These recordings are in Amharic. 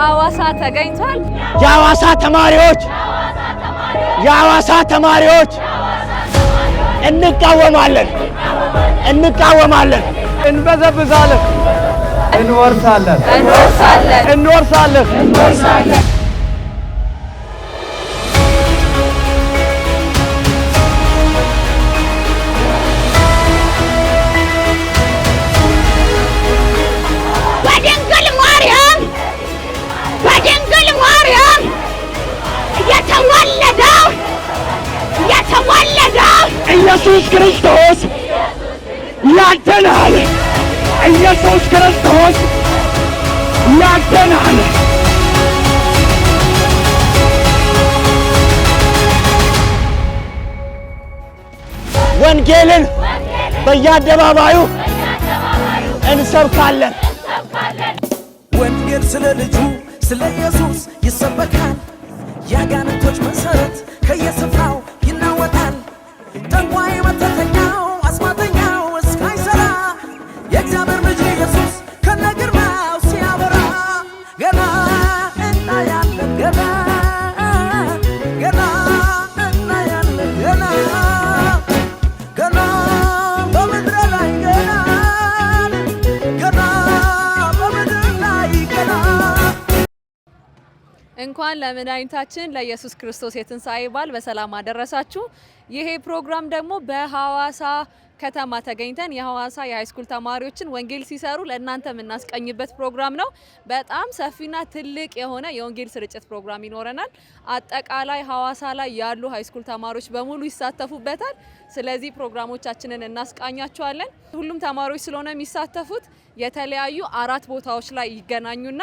በሐዋሳ ተገኝቷል። የሐዋሳ ተማሪዎች እንቃወማለን፣ እንበዘብዛለን፣ እንወርሳለን። በድንግል ማርያም የተወለደው ኢየሱስ ክርስቶስ ያድናል። ኢየሱስ ክርስቶስ ያድናል። ወንጌልን በየአደባባዩ እንሰብካለን። ወንጌል ስለ ልጁ ስለ ኢየሱስ ይሰበካል። ያጋንንቶች መሰረት ከየስፍራው ይናወጣል። ጠንቋይ መተተኛው አስማተኛው እስካይሰራ የእግዚአብሔር ልጅ ኢየሱስ ከነግርማው ሲያበራ ገና እናያለን ገና እናያለን ገና በምድር ላይ ገና በምድር ላይ ገና። እንኳን ለመድኃኒታችን ለኢየሱስ ክርስቶስ የትንሣኤ በዓል በሰላም አደረሳችሁ። ይሄ ፕሮግራም ደግሞ በሐዋሳ ከተማ ተገኝተን የሐዋሳ የሃይስኩል ተማሪዎችን ወንጌል ሲሰሩ ለእናንተ የምናስቀኝበት ፕሮግራም ነው። በጣም ሰፊና ትልቅ የሆነ የወንጌል ስርጭት ፕሮግራም ይኖረናል። አጠቃላይ ሐዋሳ ላይ ያሉ ሃይስኩል ተማሪዎች በሙሉ ይሳተፉበታል። ስለዚህ ፕሮግራሞቻችንን እናስቃኛቸዋለን። ሁሉም ተማሪዎች ስለሆነ የሚሳተፉት የተለያዩ 4 ቦታዎች ላይ ይገናኙና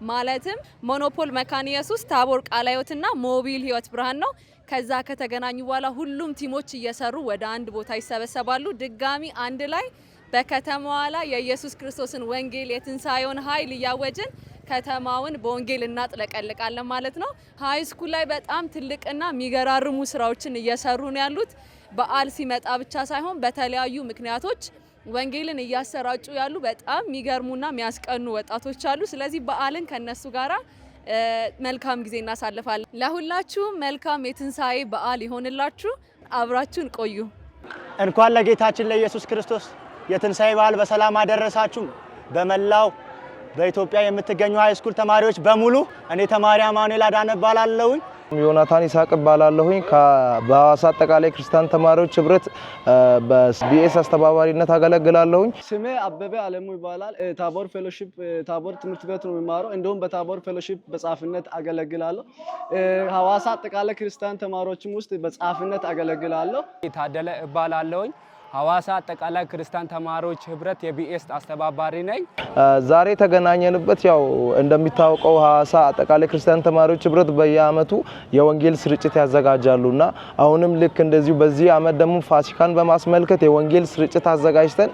ማለትም ሞኖፖል መካነ ኢየሱስ፣ ታቦር ቃለ ሕይወትና ሞቢል ሕይወት ብርሃን ነው። ከዛ ከተገናኙ በኋላ ሁሉም ቲሞች እየሰሩ ወደ አንድ ቦታ ይሰበሰባሉ። ድጋሚ አንድ ላይ በከተማዋ ላይ የኢየሱስ ክርስቶስን ወንጌል የትንሣኤውን ኃይል እያወጅን ከተማውን በወንጌል እናጥለቀልቃለን ማለት ነው። ሃይ ስኩል ላይ በጣም ትልቅና የሚገራርሙ ስራዎችን እየሰሩ ነው ያሉት። በዓል ሲመጣ ብቻ ሳይሆን በተለያዩ ምክንያቶች ወንጌልን እያሰራጩ ያሉ በጣም የሚገርሙና የሚያስቀኑ ወጣቶች አሉ። ስለዚህ በዓልን ከነሱ ጋራ መልካም ጊዜ እናሳልፋለን። ለሁላችሁም መልካም የትንሣኤ በዓል ይሆንላችሁ። አብራችሁን ቆዩ። እንኳን ለጌታችን ለኢየሱስ ክርስቶስ የትንሣኤ በዓል በሰላም አደረሳችሁ። በመላው በኢትዮጵያ የምትገኙ ሃይስኩል ተማሪዎች በሙሉ እኔ ተማሪ አማኑኤል አዳነ እባላለሁኝ። ዮናታን ይስሐቅ እባላለሁኝ። በሐዋሳ አጠቃላይ ክርስቲያን ተማሪዎች ህብረት በቢኤስ አስተባባሪነት አገለግላለሁኝ። ስሜ አበበ አለሙ ይባላል። ታቦር ፌሎሺፕ ታቦር ትምህርት ቤት ነው የሚማረው። እንዲሁም በታቦር ፌሎሺፕ በጻፍነት አገለግላለሁ። ሐዋሳ አጠቃላይ ክርስቲያን ተማሪዎችም ውስጥ በጻፍነት አገለግላለሁ። ታደለ እባላለሁኝ። ሐዋሳ አጠቃላይ ክርስቲያን ተማሪዎች ህብረት የቢኤስ አስተባባሪ ነኝ። ዛሬ ተገናኘንበት ያው እንደሚታወቀው ሐዋሳ አጠቃላይ ክርስቲያን ተማሪዎች ህብረት በየአመቱ የወንጌል ስርጭት ያዘጋጃሉና አሁንም ልክ እንደዚሁ በዚህ አመት ደግሞ ፋሲካን በማስመልከት የወንጌል ስርጭት አዘጋጅተን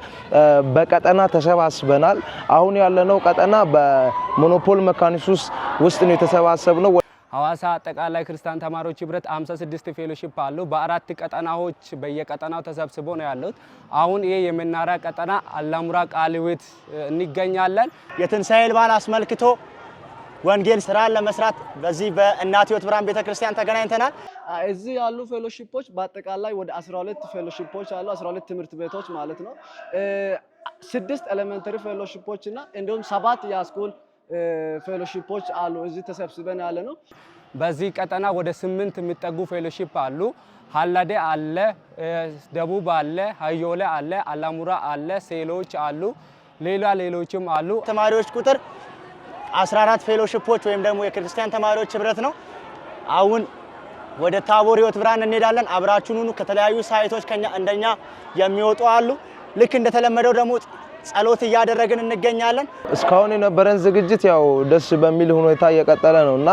በቀጠና ተሰባስበናል። አሁን ያለነው ቀጠና በሞኖፖል መካነ ኢየሱስ ውስጥ ነው የተሰባሰብነው። ሐዋሳ አጠቃላይ ክርስቲያን ተማሪዎች ህብረት 56 ፌሎሺፕ አሉ። በአራት ቀጠናዎች በየቀጠናው ተሰብስቦ ነው ያሉት። አሁን ይሄ የመናራ ቀጠና አላሙራ ቃለ ሕይወት እንገኛለን። የትንሣኤ በዓል አስመልክቶ ወንጌል ስራን ለመስራት በዚህ በእናት ሕይወት ብርሃን ቤተክርስቲያን ተገናኝተናል። እዚህ ያሉ ፌሎሺፖች በአጠቃላይ ወደ 12 ፌሎሺፖች አሉ። 12 ትምህርት ቤቶች ማለት ነው። 6 ኤሌመንተሪ ፌሎሺፖች እና እንዲሁም 7 የሃይስኩል ፌሎሺፖች አሉ። እዚህ ተሰብስበን ያለ ነው። በዚህ ቀጠና ወደ 8 የሚጠጉ ፌሎሺፕ አሉ። ሀላዴ አለ፣ ደቡብ አለ፣ ሀዮሌ አለ፣ አላሙራ አለ፣ ሴሎች አሉ፣ ሌሎችም አሉ። ተማሪዎች ቁጥር 14 ፌሎሺፖች ወይም ደግሞ የክርስቲያን ተማሪዎች ህብረት ነው። አሁን ወደ ታቦር ሕይወት ብርሃን እንሄዳለን። አብራችሁን ሁኑ። ከተለያዩ ሳይቶች እንደኛ የሚወጡ አሉ። ልክ እንደተለመደው ደግሞ ጸሎት እያደረግን እንገኛለን። እስካሁን የነበረን ዝግጅት ያው ደስ በሚል ሁኔታ እየቀጠለ ነውና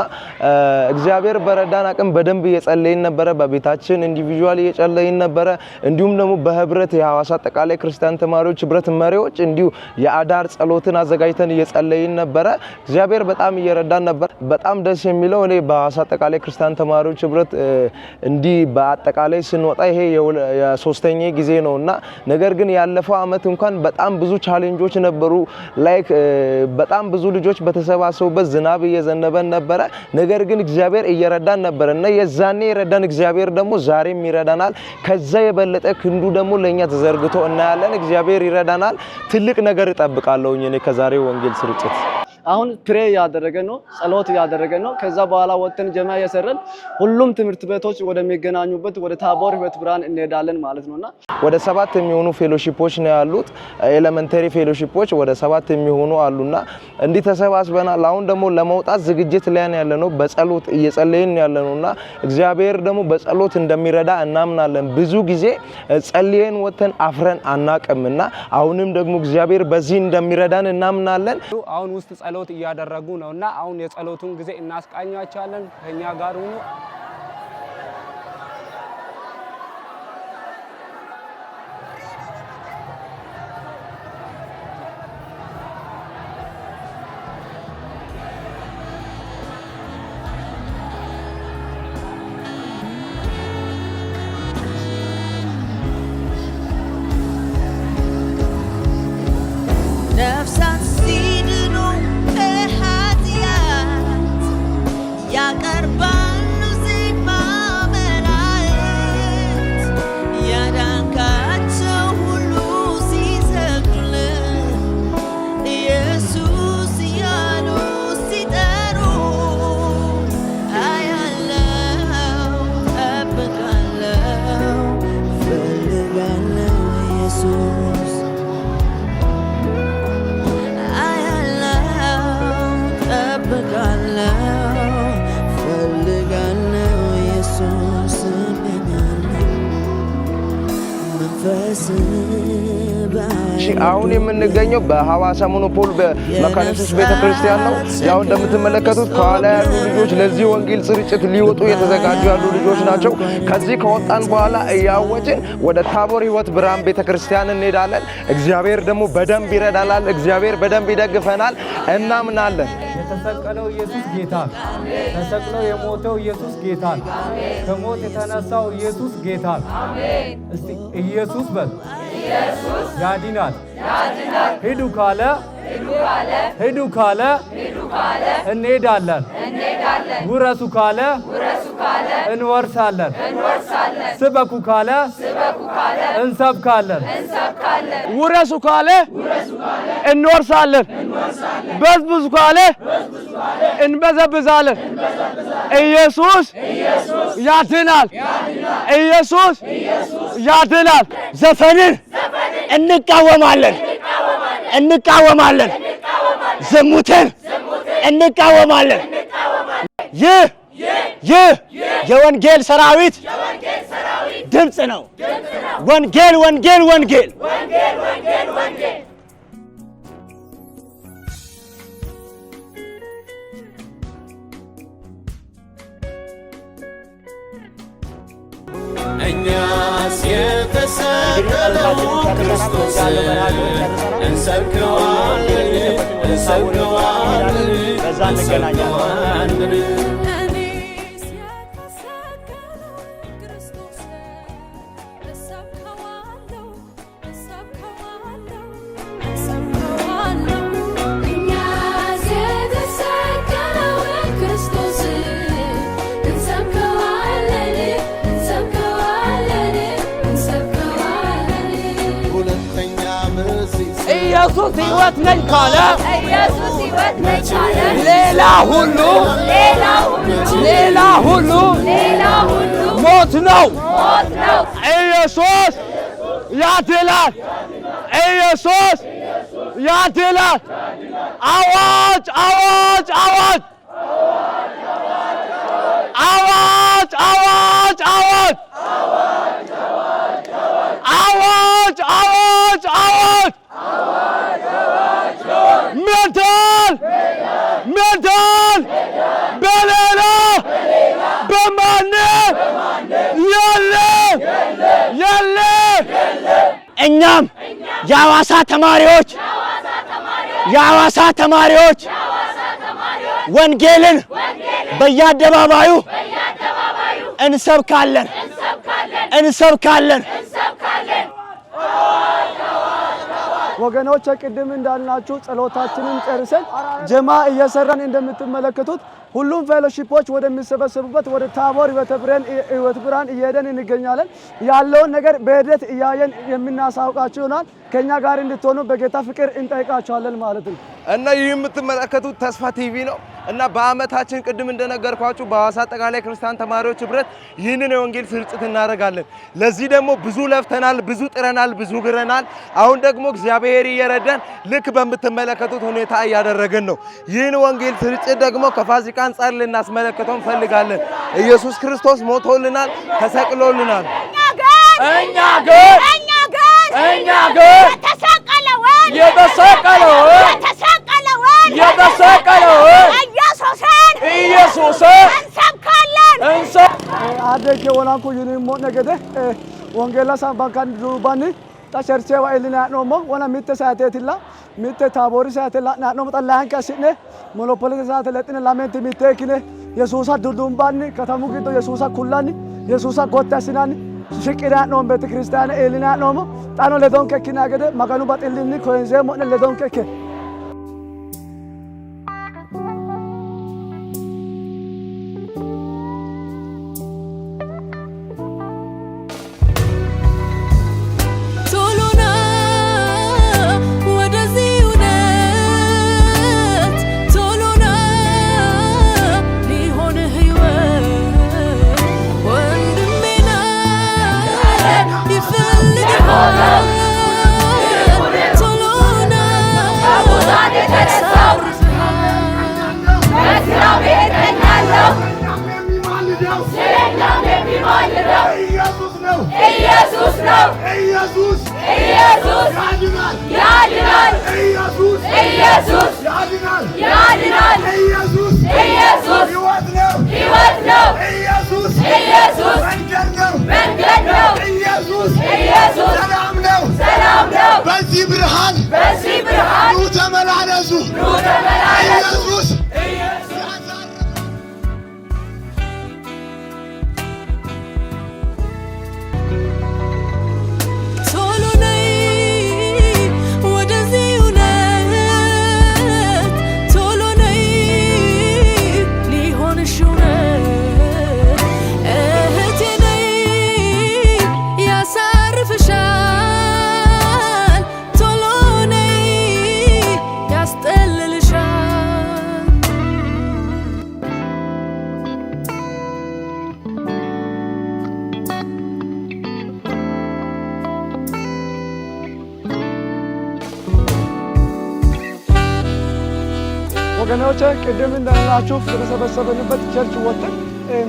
እግዚአብሔር በረዳን አቅም በደንብ እየጸለይን ነበረ። በቤታችን ኢንዲቪጁዋል እየጸለይን ነበረ። እንዲሁም ደግሞ በህብረት የሐዋሳ አጠቃላይ ክርስቲያን ተማሪዎች ህብረት መሪዎች እንዲሁ የአዳር ጸሎትን አዘጋጅተን እየጸለይን ነበረ። እግዚአብሔር በጣም እየረዳን ነበር። በጣም ደስ የሚለው እኔ በሐዋሳ አጠቃላይ ክርስቲያን ተማሪዎች ህብረት እንዲህ በአጠቃላይ ስንወጣ ይሄ የ3ኛ ጊዜ ነውና ነገር ግን ያለፈው አመት እንኳን በጣም ብዙ ቻሌንጆች ነበሩ። ላይክ በጣም ብዙ ልጆች በተሰባሰቡበት ዝናብ እየዘነበ ነበረ። ነገር ግን እግዚአብሔር እየረዳን ነበር እና የዛኔ የረዳን እግዚአብሔር ደግሞ ዛሬም ይረዳናል። ከዛ የበለጠ ክንዱ ደግሞ ለኛ ተዘርግቶ እናያለን። እግዚአብሔር ይረዳናል። ትልቅ ነገር እጠብቃለሁ እኔ ከዛሬው ወንጌል ስርጭት። አሁን ፕሬ ያደረገ ነው፣ ጸሎት ያደረገ ነው። ከዛ በኋላ ወጥተን ጀማ እየሰራን ሁሉም ትምህርት ቤቶች ወደሚገናኙበት ወደ ታቦር ህይወት ብርሃን እንሄዳለን ማለት ነውና ወደ 7 የሚሆኑ ፌሎሺፖች ነው ያሉት። ኤሌመንተሪ ፌሎሺፖች ወደ 7 የሚሆኑ አሉና እንዲህ ተሰባስበናል። አሁን ደግሞ ለመውጣት ዝግጅት ላይ ያለነው በጸሎት እየጸለይን ያለነውና እግዚአብሔር ደግሞ በጸሎት እንደሚረዳ እናምናለን። ብዙ ጊዜ ጸልየን ወጥተን አፍረን አናቅምና አሁንም ደግሞ እግዚአብሔር በዚህ እንደሚረዳን እናምናለን። አሁን ውስጥ ጸሎት እያደረጉ ነውና አሁን የጸሎቱን ጊዜ እናስቃኛቸዋለን። ከኛ ጋር ሁኑ። ነፍሳት ሲድኑ ከኃጢአት ያቀርባሉ ዜማ መላእክት ያዳንካቸው ሁሉ ሲሰግዱልህ ኢየሱስ እያሉ ሲጠሩ አያለው እጠብቃለው እፈልጋለው ኢየሱስ አሁን የምንገኘው በሐዋሳ ሞኖፖል በመካነ ኢየሱስ ቤተክርስቲያን ነው። ያው እንደምትመለከቱት ከኋላ ያሉ ልጆች ለዚህ ወንጌል ስርጭት ሊወጡ የተዘጋጁ ያሉ ልጆች ናቸው። ከዚህ ከወጣን በኋላ እያወጭን ወደ ታቦር ህይወት ብርሃን ቤተክርስቲያን እንሄዳለን። እግዚአብሔር ደግሞ በደንብ ይረዳናል። እግዚአብሔር በደንብ ይደግፈናል። እናምናለን። የተሰቀለው ኢየሱስ ጌታ፣ ተሰቅሎ የሞተው ኢየሱስ ጌታ፣ ከሞት የተነሳው ኢየሱስ ጌታ። እስቲ ኢየሱስ በል። ኢየሱስ ያድናል። ሂዱ ካለ እንሄዳለን። ውረሱ ካለ እንወርሳለን። ስበኩ ካለ እንሰብካለን። ውረሱ ካለ እንወርሳለን። በዝብዙ ካለ እንበዘብዛለን። ኢየሱስ ያድናል። ኢየሱስ ያድናል። ዘፈንን እንቃወማለን። ዝሙትን እንቃወማለን። ይህ የወንጌል ሰራዊት ድምፅ ነው። ወንጌል ወንጌል ወንጌል እኛስ የተሰቀለውን ክርስቶስን እንሰብከዋለን። በዛ እንገናኛለን። ኢየሱስ ሕይወት ነኝ ካለ ሌላ ሁሉ ሞት ነው። ኢየሱስ ያድናል። ኢየሱስ ያድናል። አዋጅ አዋጅ አዋጅ አዋጅ አዋጅ አዋጅ አዋጅ አዋጅ አዋጅ ሜዳል በሌላ በማንም የለም። እኛም የሐዋሳ ተማሪዎች ወንጌልን በየአደባባዩ እንሰብካለን። ወገኖች ቅድም እንዳልናችሁ ጸሎታችንን ጨርሰን ጀማ እየሰራን እንደምትመለከቱት ሁሉም ፌሎሺፖች ወደሚሰበሰቡበት ወደ ታቦር ሕይወት ብርሃን እየሄደን እንገኛለን። ያለውን ነገር በሂደት እያየን የምናሳውቃችሁ ይሆናል። ከኛ ጋር እንድትሆኑ በጌታ ፍቅር እንጠይቃችኋለን ማለት ነው። እና ይህ የምትመለከቱት ተስፋ ቲቪ ነው እና በአመታችን ቅድም እንደነገርኳችሁ በሐዋሳ አጠቃላይ ክርስቲያን ተማሪዎች ህብረት ይህንን የወንጌል ስርጭት እናደርጋለን። ለዚህ ደግሞ ብዙ ለፍተናል፣ ብዙ ጥረናል፣ ብዙ ግረናል። አሁን ደግሞ እግዚአብሔር እየረዳን ልክ በምትመለከቱት ሁኔታ እያደረገን ነው። ይህን ወንጌል ስርጭት ደግሞ ከፋሲካ አንጻር ልናስመለከተው እንፈልጋለን። ኢየሱስ ክርስቶስ ሞቶልናል፣ ተሰቅሎልናል። እኛ ግን የተሰቀለውን ኢየሱስን እንሰብካለን። አደከ ወላንኩ ይኒሞ ነገደ ወንጌላ ሳባካን ዱባኒ ታቸርቼ ዋይልና ኖሞ ወና ሚተ ሳቴትላ ሚተ ታቦሪ ሳቴላ ናኖ መጣላን ከሲነ ሞኖፖሊ ሳቴለጥነ ላሜንት ሚቴክነ ኢየሱሳ ዱዱምባኒ ከተሙ ጊዶ ኢየሱሳ ኩላኒ ኢየሱሳ ጎታሲናኒ ሽቅራ ነው ቤተ ክርስቲያን ኤሊና ነው ጣኖ ለዶን ከኪና ገደ ማጋኑ ባጥልኒ ኮይንዘ ሞነ ለዶን ከከ በዚህ ብርሃን ኑ ተመላለሱ። ኢየሱስ ወገኖቼ ቅድም እንዳላችሁ ከተሰበሰበንበት ቸርች ወጥተን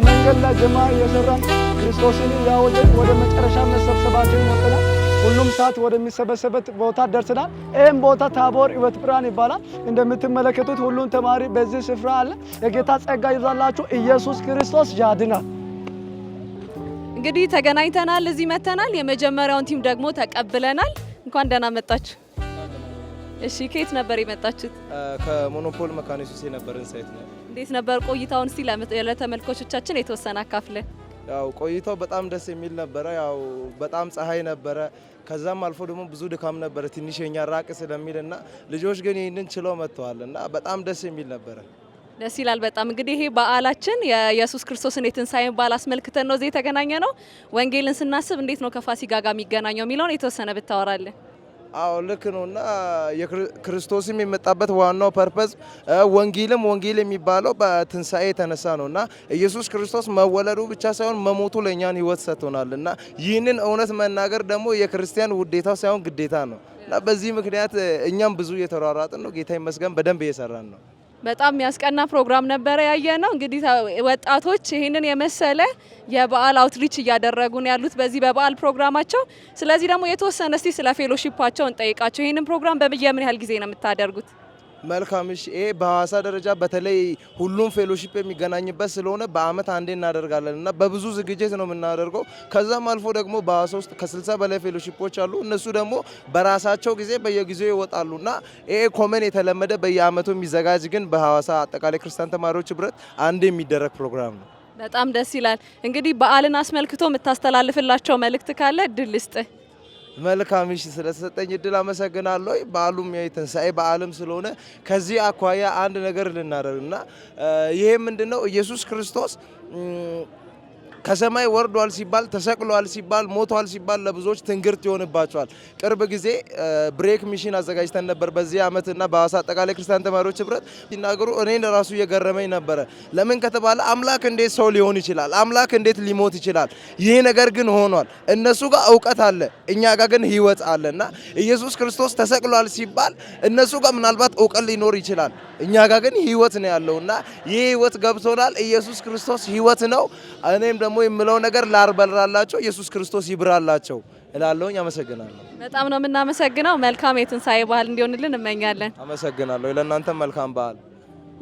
መንገድ ላይ ጀማ እየሰራን ክርስቶስን ያወጀን ወደ መጨረሻ መሰብሰባችን ወጥተናል። ሁሉም ሰዓት ወደሚሰበሰበት ቦታ ደርሰናል። ይህም ቦታ ታቦር ሕይወት ብርሃን ይባላል። እንደምትመለከቱት ሁሉም ተማሪ በዚህ ስፍራ አለ። የጌታ ጸጋ ይብዛላችሁ። ኢየሱስ ክርስቶስ ያድናል። እንግዲህ ተገናኝተናል፣ እዚህ መተናል። የመጀመሪያውን ቲም ደግሞ ተቀብለናል። እንኳን ደህና መጣችሁ። እሺ ከየት ነበር የመጣችሁት? ከሞኖፖል መካኒሱስ የነበረን ሳይት ነው። እንዴት ነበር ቆይታውን? እስቲ ለተመልካቾቻችን የተወሰነ አካፍለን። ያው ቆይታው በጣም ደስ የሚል ነበረ። ያው በጣም ፀሐይ ነበረ። ከዛም አልፎ ደግሞ ብዙ ድካም ነበረ ትንሽ የኛ ራቅ ስለሚልና ልጆች ግን ይህንን ችለው መጥተዋልና በጣም ደስ የሚል ነበረ። ደስ ይላል በጣም። እንግዲህ ይሄ በዓላችን የኢየሱስ ክርስቶስን የትንሳኤን በዓል አስመልክተን ነው እዚህ የተገናኘ ነው። ወንጌልን ስናስብ እንዴት ነው ከፋሲካ ጋር የሚገናኘው የሚለውን የተወሰነ ብታወራለን። አዎ ልክ ነውና የክርስቶስም የመጣበት ዋናው ፐርፐዝ ወንጌል የሚባለው በትንሳኤ የተነሳ ነውና ኢየሱስ ክርስቶስ መወለዱ ብቻ ሳይሆን መሞቱ ለኛን ሕይወት ሰጥቶናልና ይህንን እውነት መናገር ደግሞ የክርስቲያን ውዴታው ሳይሆን ግዴታ ነው እና በዚህ ምክንያት እኛም ብዙ እየተሯሯጥን ነው። ጌታ ይመስገን በደንብ እየሰራን ነው። በጣም የሚያስቀና ፕሮግራም ነበረ ያየነው። እንግዲህ ወጣቶች ይህንን የመሰለ የበዓል አውትሪች እያደረጉ ነው ያሉት በዚህ በበዓል ፕሮግራማቸው። ስለዚህ ደግሞ የተወሰነ እስቲ ስለ ፌሎሺፓቸው እንጠይቃቸው። ይህንን ፕሮግራም በምን ያህል ጊዜ ነው የምታደርጉት? መልካም እሺ። ይሄ በሐዋሳ ደረጃ በተለይ ሁሉም ፌሎሺፕ የሚገናኝበት ስለሆነ በአመት አንዴ እናደርጋለን እና በብዙ ዝግጅት ነው የምናደርገው። ከዛም አልፎ ደግሞ በሐዋሳ ውስጥ ከ60 በላይ ፌሎሺፖች አሉ። እነሱ ደግሞ በራሳቸው ጊዜ በየጊዜው ይወጣሉና ይሄ ኮመን የተለመደ በየአመቱ የሚዘጋጅ ግን በሐዋሳ አጠቃላይ ክርስቲያን ተማሪዎች ህብረት አንዴ የሚደረግ ፕሮግራም ነው። በጣም ደስ ይላል። እንግዲህ በዓልን አስመልክቶ የምታስተላልፍላቸው መልእክት ካለ እድል ልስጥ። መልካም እሺ ስለተሰጠኝ እድል አመሰግናለሁ። በዓሉም የትንሳኤ በዓልም ስለሆነ ከዚህ አኳያ አንድ ነገር ልናደርግና ይሄ ምንድነው ኢየሱስ ክርስቶስ ከሰማይ ወርዷል ሲባል ተሰቅሏል ሲባል ሞቷል ሲባል ለብዙዎች ትንግርት ይሆንባቸዋል። ቅርብ ጊዜ ብሬክ ሚሽን አዘጋጅተን ነበር በዚህ ዓመትና በሐዋሳ አጠቃላይ ክርስቲያን ተማሪዎች ህብረት ሲናገሩ እኔን ራሱ እየገረመኝ ነበረ። ለምን ከተባለ አምላክ እንዴት ሰው ሊሆን ይችላል? አምላክ እንዴት ሊሞት ይችላል? ይሄ ነገር ግን ሆኗል። እነሱ ጋር እውቀት አለ፣ እኛ ጋር ግን ህይወት አለና ኢየሱስ ክርስቶስ ተሰቅሏል ሲባል እነሱ ጋር ምናልባት እውቀት ሊኖር ይችላል፣ እኛ ጋር ግን ህይወት ነው ያለውና ይሄ ህይወት ገብቶናል። ኢየሱስ ክርስቶስ ህይወት ነው። እኔም ደግሞ የምለው ነገር ላርበራላቸው ኢየሱስ ክርስቶስ ይብራላቸው እላለሁኝ። አመሰግናለሁ። በጣም ነው የምናመሰግነው። መልካም የትንሳኤ በዓል እንዲሆንልን እንመኛለን። አመሰግናለሁ። ለእናንተም መልካም በዓል።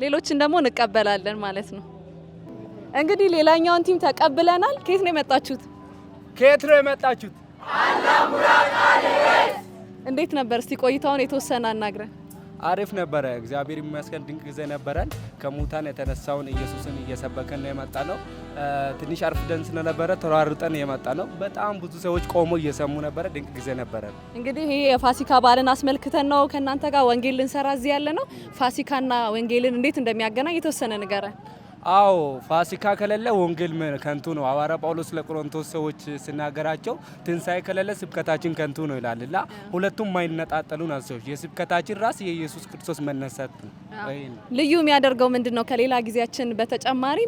ሌሎችን ደግሞ እንቀበላለን ማለት ነው። እንግዲህ ሌላኛውን ቲም ተቀብለናል። ከየት ነው የመጣችሁት? ከየት ነው የመጣችሁት? አላሙራ ቃልቤት። እንዴት ነበር? እስቲ ቆይታውን የተወሰነ አናግረን። አሪፍ ነበረ። እግዚአብሔር ይመስገን ድንቅ ጊዜ ነበረን። ከሙታን የተነሳውን ኢየሱስን እየሰበከን ነው የመጣ ነው። ትንሽ አርፍደን ስለነበረ ተሯሩጠን የመጣ ነው። በጣም ብዙ ሰዎች ቆሞ እየሰሙ ነበረ። ድንቅ ጊዜ ነበረ። እንግዲህ ይሄ የፋሲካ በዓልን አስመልክተን ነው ከእናንተ ጋር ወንጌል ልንሰራ እዚህ ያለ ነው። ፋሲካና ወንጌልን እንዴት እንደሚያገናኝ የተወሰነ ንገረን። አዎ ፋሲካ ከሌለ ወንጌል ከንቱ ነው። ሐዋርያ ጳውሎስ ለቆሮንቶስ ሰዎች ሲናገራቸው ትንሳኤ ከሌለ ስብከታችን ከንቱ ነው ይላልና ሁለቱም የማይነጣጠሉ ናቸው። የስብከታችን ራስ የኢየሱስ ክርስቶስ መነሳት ነው። ልዩ የሚያደርገው ምንድነው? ከሌላ ጊዜያችን በተጨማሪ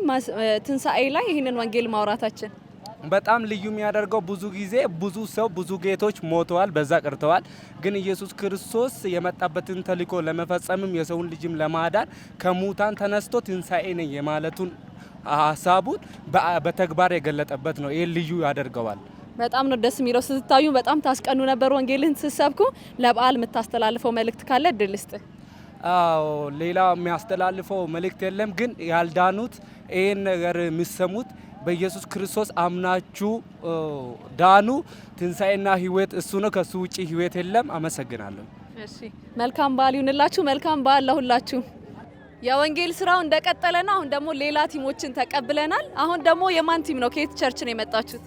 ትንሳኤ ላይ ይህንን ወንጌል ማውራታችን በጣም ልዩ የሚያደርገው ብዙ ጊዜ ብዙ ሰው ብዙ ጌቶች ሞተዋል፣ በዛ ቀርተዋል። ግን ኢየሱስ ክርስቶስ የመጣበትን ተልእኮ ለመፈጸምም የሰውን ልጅም ለማዳን ከሙታን ተነስቶ ትንሳኤ ነኝ የማለቱን ሀሳቡን በተግባር የገለጠበት ነው። ይሄ ልዩ ያደርገዋል። በጣም ነው ደስ የሚለው። ስትታዩ በጣም ታስቀኑ ነበር። ወንጌልን ስትሰብኩ ለበዓል የምታስተላልፈው መልእክት ካለ እድል ስጥ። አዎ ሌላ የሚያስተላልፈው መልእክት የለም። ግን ያልዳኑት ይሄን ነገር የሚሰሙት በኢየሱስ ክርስቶስ አምናችሁ ዳኑ። ትንሳኤና ህይወት እሱ ነው፣ ከሱ ውጪ ህይወት የለም። አመሰግናለሁ። እሺ መልካም በዓል ይሁንላችሁ። መልካም በዓል ለሁላችሁ። የወንጌል ስራው እንደቀጠለ ነው። አሁን ደግሞ ሌላ ቲሞችን ተቀብለናል። አሁን ደግሞ የማን ቲም ነው? ከየት ቸርች ነው የመጣችሁት?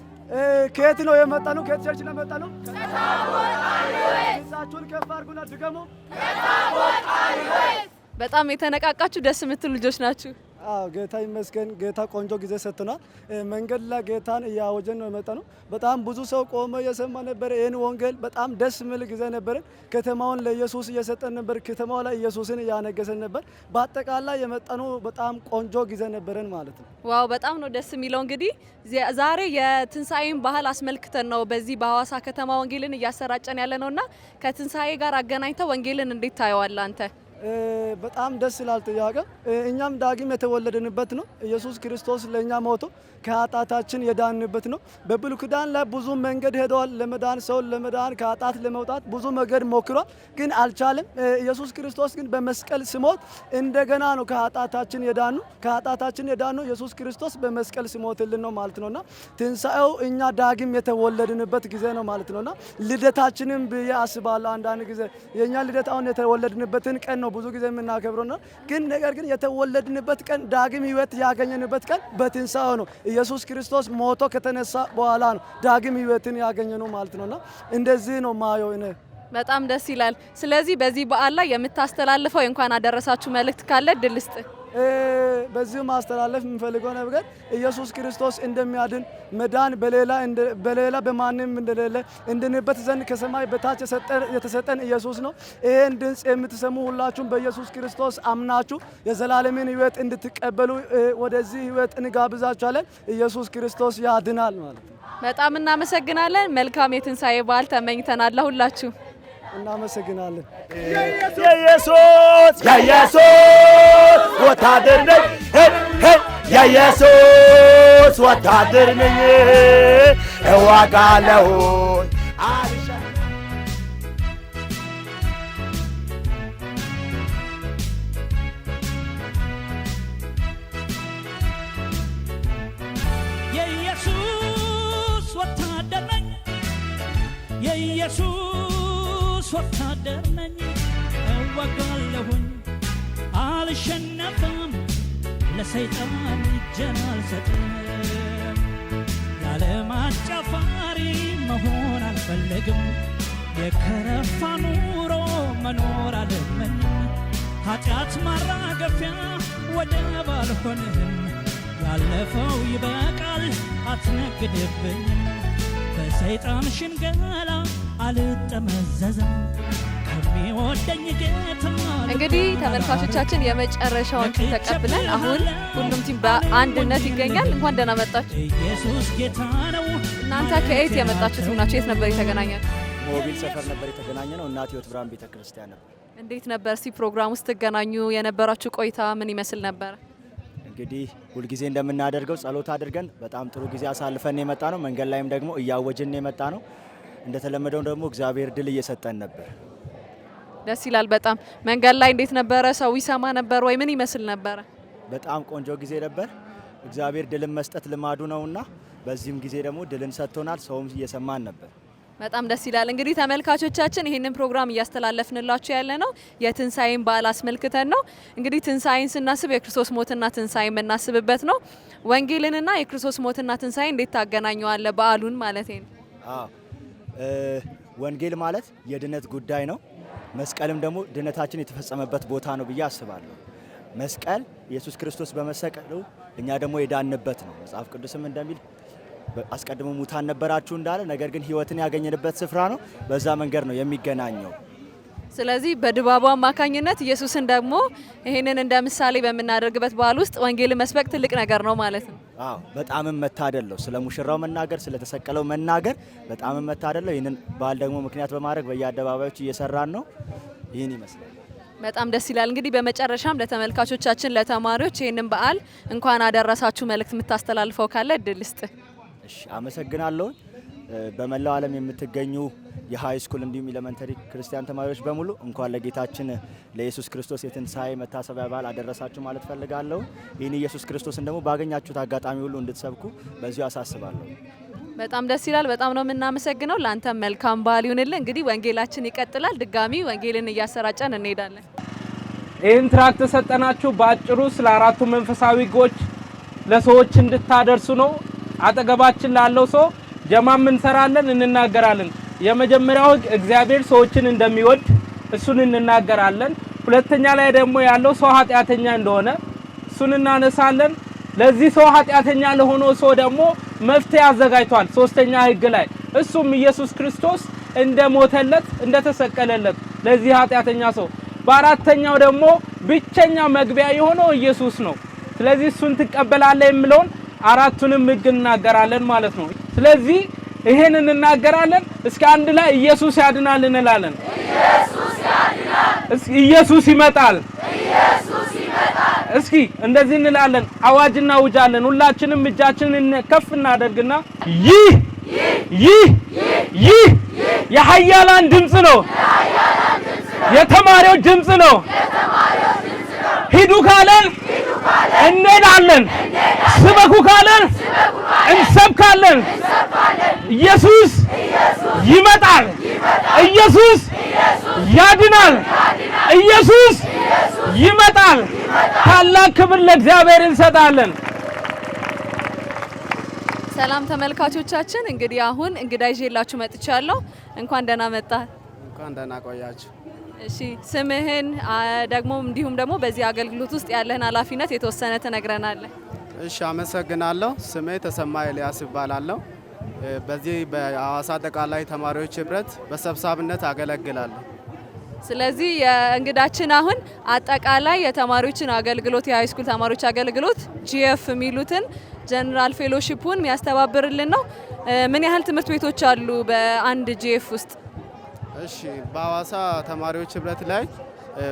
ከየት ነው የመጣ ነው? ከየት ቸርች ነው የመጣ ነው? እዛችሁን ከፍ አድርጉና ድገሙ። በጣም የተነቃቃችሁ ደስ የምትሉ ልጆች ናችሁ። ጌታ ይመስገን። ጌታ ቆንጆ ጊዜ ሰጥቶናል። መንገድ ላይ ጌታን እያወጀን ነው የመጣ ነው። በጣም ብዙ ሰው ቆመ እየሰማ ነበር ይህን ወንጌል። በጣም ደስ የሚል ጊዜ ነበር። ከተማውን ለኢየሱስ እየሰጠን ነበር። ከተማው ላይ ኢየሱስን እያነገሰን ነበር። በአጠቃላይ የመጣነው በጣም ቆንጆ ጊዜ ነበረን ማለት ነው። ዋው በጣም ነው ደስ የሚለው። እንግዲህ ዛሬ የትንሳኤን ባህል አስመልክተን ነው በዚህ በሐዋሳ ከተማ ወንጌልን እያሰራጨን ያለ ነውና ከትንሳኤ ጋር አገናኝተው ወንጌልን እንዴት ታየዋለህ አንተ? በጣም ደስ ይላል ጥያቄ። እኛም ዳግም የተወለድንበት ነው። ኢየሱስ ክርስቶስ ለኛ ሞቶ ከኃጢአታችን የዳንበት ነው። በብሉይ ኪዳን ላይ ብዙ መንገድ ሄደዋል ለመዳን፣ ሰው ለመዳን ከኃጢአት ለመውጣት ብዙ መንገድ ሞክሯል፣ ግን አልቻለም። ኢየሱስ ክርስቶስ ግን በመስቀል ሲሞት እንደገና ነው ከኃጢአታችን የዳኑ ኢየሱስ ክርስቶስ በመስቀል ሲሞትልን ነው ማለት ነውና ትንሳኤው እኛ ዳግም የተወለድንበት ጊዜ ነው ማለት ነውና ልደታችንም ብዬ አስባለሁ። አንዳንድ ጊዜ የኛ ልደት አሁን የተወለድንበትን ቀን ነው ብዙ ጊዜ የምናከብረውና ግን ነገር ግን የተወለድንበት ቀን ዳግም ህይወት ያገኘንበት ቀን በትንሳኤው ነው። ኢየሱስ ክርስቶስ ሞቶ ከተነሳ በኋላ ነው ዳግም ህይወትን ያገኘነው ማለት ነውና እንደዚህ ነው ማየው እኔ። በጣም ደስ ይላል። ስለዚህ በዚህ በዓል ላይ የምታስተላልፈው እንኳን አደረሳችሁ መልእክት ካለ እድል ስጥ። በዚህ ማስተላለፍ የምፈልገው ነገር ኢየሱስ ክርስቶስ እንደሚያድን መዳን በሌላ በማንም እንደሌለ እንድንበት ዘንድ ከሰማይ በታች የተሰጠን ኢየሱስ ነው። ይሄን ድምጽ የምትሰሙ ሁላችሁም በኢየሱስ ክርስቶስ አምናችሁ የዘላለምን ህይወት እንድትቀበሉ ወደዚህ ህይወት እንጋብዛችኋለን። ኢየሱስ ክርስቶስ ያድናል ማለት ነው። በጣም እናመሰግናለን። መልካም የትንሳኤ በዓል ተመኝተናል ለሁላችሁ። እናመሰግናለን። የኢየሱስ ወታደር ነኝ፣ የኢየሱስ ወታደር ነኝ፣ እዋጋለሁ። የኢየሱስ ወታደር ነኝ፣ የኢየሱስ ወታደር ነኝ፣ እዋጋለሁኝ፣ አልሸነፍም፣ ለሰይጣን እጄን አልሰጥም። ያለ ማጫፋሪ መሆን አልፈልግም። የከረፋ ኑሮ መኖር አለመኝ ኃጢአት ማራገፊያ ወደብ አልሆንህም ያለፈው ይበቃል አትነግድብኝም በሰይጣን ሽንገላ አልጠመዘዝም ከሚወደኝ ጌታ እንግዲህ ተመልካቾቻችን የመጨረሻውን ተቀብለን አሁን ሁሉም ቲም በአንድነት ይገኛል። እንኳን ደህና መጣችሁ። ኢየሱስ ጌታ ነው። እናንተ ከየት የመጣችሁት ናችሁ? የት ነበር የተገናኛችሁ? ሞቢል ሰፈር ነበር የተገናኘ ነው። እናት ሕይወት ብርሃን ቤተክርስቲያን ነበር። እንዴት ነበር እስቲ ፕሮግራም ውስጥ ተገናኙ? የነበራችሁ ቆይታ ምን ይመስል ነበር? እንግዲህ ሁልጊዜ እንደምናደርገው ጸሎት አድርገን በጣም ጥሩ ጊዜ አሳልፈን የመጣ ነው። መንገድ ላይም ደግሞ እያወጅን የመጣ ነው። እንደተለመደው ደግሞ እግዚአብሔር ድል እየሰጠን ነበር። ደስ ይላል በጣም። መንገድ ላይ እንዴት ነበረ? ሰው ይሰማ ነበር ወይ? ምን ይመስል ነበረ? በጣም ቆንጆ ጊዜ ነበር። እግዚአብሔር ድልን መስጠት ልማዱ ነውና በዚህም ጊዜ ደግሞ ድልን ሰጥቶናል። ሰውም እየሰማን ነበር። በጣም ደስ ይላል። እንግዲህ ተመልካቾቻችን ይህንን ፕሮግራም እያስተላለፍንላችሁ ያለ ነው የትንሳኤን በዓል አስመልክተን ነው። እንግዲህ ትንሳኤን ስናስብ የክርስቶስ ሞትና ትንሳኤ የምናስብበት ነው። ወንጌልንና የክርስቶስ ሞትና ትንሳኤ እንዴት ታገናኘዋለ? በዓሉን ማለት ነው። ወንጌል ማለት የድነት ጉዳይ ነው። መስቀልም ደግሞ ድነታችን የተፈጸመበት ቦታ ነው ብዬ አስባለሁ። መስቀል ኢየሱስ ክርስቶስ በመሰቀሉ እኛ ደግሞ የዳንበት ነው። መጽሐፍ ቅዱስም እንደሚል አስቀድሞ ሙታን ነበራችሁ እንዳለ፣ ነገር ግን ሕይወትን ያገኘንበት ስፍራ ነው። በዛ መንገድ ነው የሚገናኘው። ስለዚህ በድባቡ አማካኝነት ኢየሱስን ደግሞ ይህንን እንደ ምሳሌ በምናደርግበት በዓል ውስጥ ወንጌልን መስበክ ትልቅ ነገር ነው ማለት ነው። አዎ በጣምም መታደል ነው። ስለ ሙሽራው መናገር፣ ስለተሰቀለው መናገር በጣምም መታደል ነው። ይህንን በዓል ደግሞ ምክንያት በማድረግ በየአደባባዮች እየሰራን ነው። ይህን ይመስላል። በጣም ደስ ይላል። እንግዲህ በመጨረሻም ለተመልካቾቻችን ለተማሪዎች ይህንን በዓል እንኳን አደረሳችሁ መልእክት የምታስተላልፈው ካለ እድል ስጥ። እሺ፣ አመሰግናለሁ። በመላው ዓለም የምትገኙ የሃይ ስኩል እንዲሁም ኤሌመንተሪ ክርስቲያን ተማሪዎች በሙሉ እንኳን ለጌታችን ለኢየሱስ ክርስቶስ የትንሳኤ መታሰቢያ በዓል አደረሳችሁ ማለት ፈልጋለሁ። ይህን ኢየሱስ ክርስቶስን ደግሞ ባገኛችሁት አጋጣሚ ሁሉ እንድትሰብኩ በዚሁ አሳስባለሁ። በጣም ደስ ይላል። በጣም ነው የምናመሰግነው። ለአንተም መልካም በዓል ይሁንልን። እንግዲህ ወንጌላችን ይቀጥላል። ድጋሚ ወንጌልን እያሰራጨን እንሄዳለን። ይህን ትራክት ተሰጠናችሁ በአጭሩ ስለ አራቱ መንፈሳዊ ሕጎች ለሰዎች እንድታደርሱ ነው። አጠገባችን ላለው ሰው ጀማም እንሰራለን፣ እንናገራለን። የመጀመሪያው ሕግ እግዚአብሔር ሰዎችን እንደሚወድ እሱን እንናገራለን። ሁለተኛ ላይ ደግሞ ያለው ሰው ኃጢአተኛ እንደሆነ እሱን እናነሳለን። ለዚህ ሰው ኃጢአተኛ ለሆነው ሰው ደግሞ መፍትሄ አዘጋጅቷል። ሶስተኛ ሕግ ላይ እሱም ኢየሱስ ክርስቶስ እንደሞተለት እንደተሰቀለለት ለዚህ ኃጢአተኛ ሰው። በአራተኛው ደግሞ ብቸኛ መግቢያ የሆነው ኢየሱስ ነው። ስለዚህ እሱን ትቀበላለህ የሚለውን አራቱንም ሕግ እናገራለን ማለት ነው። ስለዚህ ይሄን እንናገራለን። እስኪ አንድ ላይ ኢየሱስ ያድናል እንላለን። ኢየሱስ ያድናል። እስኪ ኢየሱስ ይመጣል። ኢየሱስ ይመጣል። እስኪ እንደዚህ እንላለን። አዋጅ እናውጃለን። ሁላችንም እጃችንን ከፍ እናደርግና ይህ የኃያላን ድምጽ ነው። የተማሪዎች ድምጽ ነው። ሂዱ ካለን እንሄዳለን። ስበኩ ካለን እንሰብካለን። ኢየሱስ ይመጣል። ኢየሱስ ያድናል። ኢየሱስ ይመጣል። ታላቅ ክብር ለእግዚአብሔር እንሰጣለን። ሰላም ተመልካቾቻችን፣ እንግዲህ አሁን እንግዳ ይዤላችሁ መጥቻለሁ። እንኳን ደህና መጣ። እንኳን ደህና ቆያችሁ። እሺ፣ ስምህን ደግሞ እንዲሁም ደግሞ በዚህ አገልግሎት ውስጥ ያለህን ኃላፊነት የተወሰነ ትነግረናለህ? እሺ፣ አመሰግናለሁ። ስሜ ተሰማ ኤልያስ ይባላለሁ። በዚህ በሐዋሳ አጠቃላይ ተማሪዎች ህብረት በሰብሳቢነት አገለግላለሁ። ስለዚህ የእንግዳችን አሁን አጠቃላይ የተማሪዎችን አገልግሎት የሃይስኩል ተማሪዎች አገልግሎት ጂኤፍ የሚሉትን ጀነራል ፌሎሺፑን የሚያስተባብርልን ነው። ምን ያህል ትምህርት ቤቶች አሉ በአንድ ጂኤፍ ውስጥ? እሺ፣ በሐዋሳ ተማሪዎች ህብረት ላይ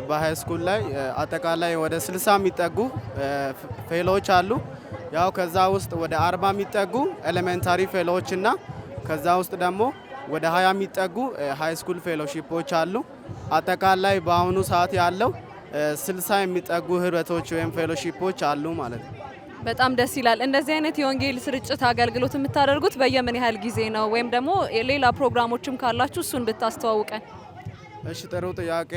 በሃይስኩል ላይ አጠቃላይ ወደ 60 የሚጠጉ ፌሎዎች አሉ። ያው ከዛ ውስጥ ወደ 40 የሚጠጉ ኤሌመንታሪ ፌሎዎች እና ከዛ ውስጥ ደግሞ ወደ 20 የሚጠጉ ሃይስኩል ፌሎሺፖች አሉ። አጠቃላይ በአሁኑ ሰዓት ያለው 60 የሚጠጉ ህብረቶች ወይም ፌሎሺፖች አሉ ማለት ነው። በጣም ደስ ይላል። እንደዚህ አይነት የወንጌል ስርጭት አገልግሎት የምታደርጉት በየምን ያህል ጊዜ ነው? ወይም ደግሞ ሌላ ፕሮግራሞችም ካላችሁ እሱን ብታስተዋውቀን። እሺ፣ ጥሩ ጥያቄ።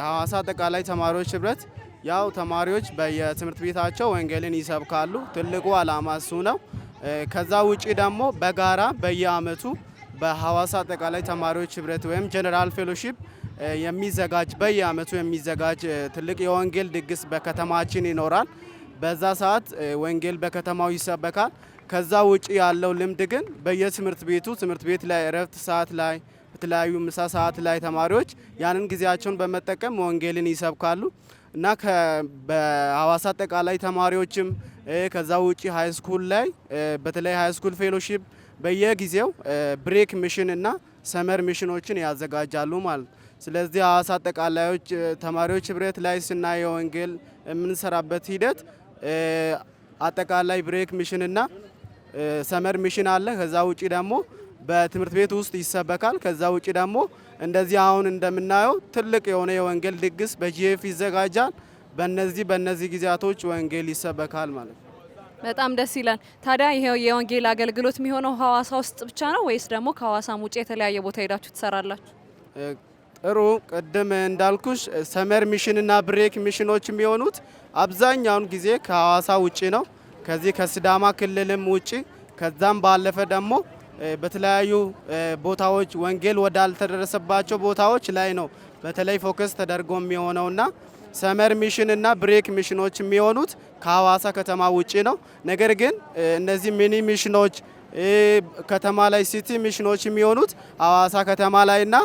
ሐዋሳ አጠቃላይ ተማሪዎች ህብረት ያው ተማሪዎች በየትምህርት ቤታቸው ወንጌልን ይሰብካሉ። ትልቁ ዓላማ እሱ ነው። ከዛ ውጪ ደግሞ በጋራ በየአመቱ በሐዋሳ አጠቃላይ ተማሪዎች ህብረት ወይም ጀነራል ፌሎሺፕ የሚዘጋጅ በየአመቱ የሚዘጋጅ ትልቅ የወንጌል ድግስ በከተማችን ይኖራል። በዛ ሰዓት ወንጌል በከተማው ይሰበካል። ከዛ ውጪ ያለው ልምድ ግን በየትምህርት ቤቱ ትምህርት ቤት ላይ እረፍት ሰዓት ላይ በተለያዩ ምሳ ሰዓት ላይ ተማሪዎች ያንን ጊዜያቸውን በመጠቀም ወንጌልን ይሰብካሉ እና በሐዋሳ አጠቃላይ ተማሪዎችም ከዛ ውጪ ሃይ ስኩል ላይ በተለይ ሃይ ስኩል ፌሎሺፕ በየጊዜው ብሬክ ሚሽን እና ሰመር ሚሽኖችን ያዘጋጃሉ ማለት። ስለዚህ ሐዋሳ አጠቃላዮች ተማሪዎች ህብረት ላይ ስናየው ወንጌል የምንሰራበት ሂደት አጠቃላይ ብሬክ ሚሽን እና ሰመር ሚሽን አለ። ከዛ ውጪ ደግሞ በትምህርት ቤት ውስጥ ይሰበካል። ከዛ ውጪ ደግሞ እንደዚህ አሁን እንደምናየው ትልቅ የሆነ የወንጌል ድግስ በጂኤፍ ይዘጋጃል። በእነዚህ ጊዜያቶች ወንጌል ይሰበካል ማለት ነው። በጣም ደስ ይላል። ታዲያ ይሄው የወንጌል አገልግሎት የሚሆነው ሐዋሳ ውስጥ ብቻ ነው ወይስ ደግሞ ከሐዋሳም ውጪ የተለያየ ቦታ ሄዳችሁ ትሰራላችሁ? ጥሩ ቅድም እንዳልኩሽ ሰመር ሚሽን እና ብሬክ ሚሽኖች የሚሆኑት አብዛኛውን ጊዜ ከሐዋሳ ውጪ ነው። ከዚህ ከሲዳማ ክልልም ውጪ ከዛም ባለፈ ደግሞ በተለያዩ ቦታዎች ወንጌል ወዳልተደረሰባቸው ቦታዎች ላይ ነው በተለይ ፎከስ ተደርጎ የሚሆነውና ሰመር ሚሽን እና ብሬክ ሚሽኖች የሚሆኑት ከሐዋሳ ከተማ ውጪ ነው። ነገር ግን እነዚህ ሚኒ ሚሽኖች ከተማ ላይ ሲቲ ሚሽኖች የሚሆኑት ሐዋሳ ከተማ ላይና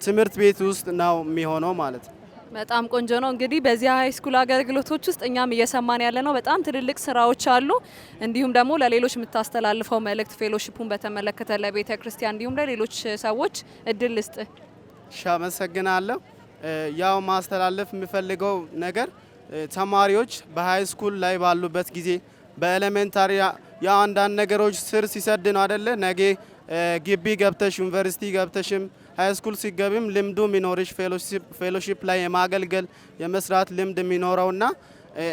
ትምህርት ቤት ውስጥ ነው የሚሆነው ማለት ነው። በጣም ቆንጆ ነው። እንግዲህ በዚህ ሃይ ስኩል አገልግሎቶች ውስጥ እኛም እየሰማን ያለ ነው በጣም ትልልቅ ስራዎች አሉ። እንዲሁም ደግሞ ለሌሎች የምታስተላልፈው መልእክት ፌሎሺፑን በተመለከተ ለቤተ ክርስቲያን እንዲሁም ለሌሎች ሰዎች እድል ልስጥ። አመሰግናለሁ። ያው ማስተላለፍ የሚፈልገው ነገር ተማሪዎች በሃይ ስኩል ላይ ባሉበት ጊዜ በኤሌመንታሪ ያ አንዳንድ ነገሮች ስር ሲሰድ ነው አይደለ? ነገ ግቢ ገብተሽ ዩኒቨርሲቲ ገብተሽም ሃይ ስኩል ሲገቢም ልምዱ ሚኖርሽ ፌሎሺፕ ላይ የማገልገል የመስራት ልምድ የሚኖረውና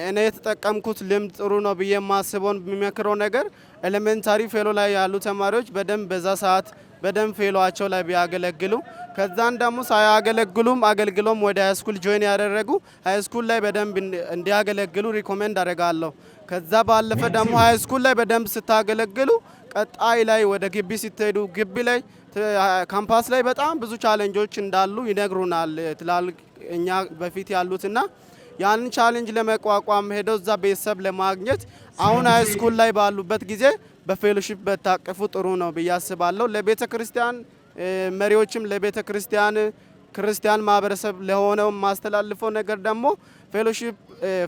እኔ የተጠቀምኩት ልምድ ጥሩ ነው ብዬ ማስበውን የሚመክረው ነገር ኤሌመንታሪ ፌሎ ላይ ያሉ ተማሪዎች በደንብ በዛ ሰዓት በደንብ ፌሎአቸው ላይ ቢያገለግሉ ከዛን ደግሞ ሳያገለግሉም አገልግሎም ወደ ሃይ ስኩል ጆይን ያደረጉ ሃይ ስኩል ላይ በደንብ እንዲያገለግሉ ሪኮሜንድ አደርጋለሁ። ከዛ ባለፈ ደግሞ ሃይ ስኩል ላይ በደንብ ስታገለግሉ ቀጣይ ላይ ወደ ግቢ ስትሄዱ ግቢ ላይ ካምፓስ ላይ በጣም ብዙ ቻሌንጆች እንዳሉ ይነግሩናል ትላልቅ እኛ በፊት ያሉትና ያንን ቻሌንጅ ለመቋቋም ሄደው እዛ ቤተሰብ ለማግኘት አሁን ሃይ ስኩል ላይ ባሉበት ጊዜ በፌሎሺፕ በታቀፉ ጥሩ ነው ብዬ አስባለሁ። ለቤተ ክርስቲያን መሪዎችም ለቤተ ክርስቲያን ማህበረሰብ ለሆነው ማስተላልፈው ነገር ደግሞ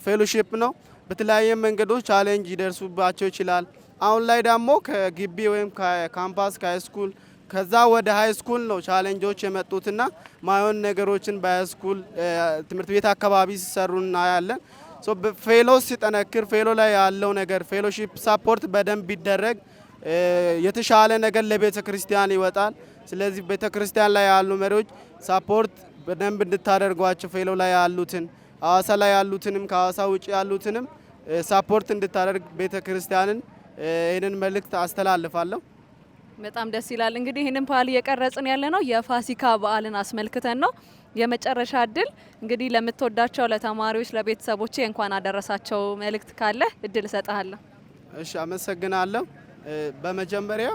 ፌሎሺፕ ነው። በተለያየ መንገዶች ቻሌንጅ ይደርሱባቸው ይችላል። አሁን ላይ ደግሞ ከግቢ ወይም ከካምፓስ ከሃይ ስኩል ከዛ ወደ ሃይ ስኩል ነው ቻሌንጆች የመጡትና ማይሆን ነገሮችን በሃይ ስኩል ትምህርት ቤት አካባቢ ሲሰሩ እናያለን። ፌሎ ሲጠነክር ፌሎ ላይ ያለው ነገር ፌሎሺፕ ሳፖርት በደንብ ቢደረግ የተሻለ ነገር ለቤተ ክርስቲያን ይወጣል። ስለዚህ ቤተ ክርስቲያን ላይ ያሉ መሪዎች ሳፖርት በደንብ እንድታደርጓቸው ፌሎ ላይ ያሉትን ሐዋሳ ላይ ያሉትንም ከሐዋሳ ውጪ ያሉትንም ሳፖርት እንድታደርግ ቤተ ክርስቲያንን ይህንን መልእክት አስተላልፋለሁ። በጣም ደስ ይላል። እንግዲህ ይህንን ፓል እየቀረጽን ያለ ነው የፋሲካ በዓልን አስመልክተን ነው። የመጨረሻ እድል እንግዲህ ለምትወዳቸው ለተማሪዎች ለቤተሰቦቼ እንኳን አደረሳቸው መልእክት ካለ እድል እሰጥሃለሁ። እሺ፣ አመሰግናለሁ። በመጀመሪያ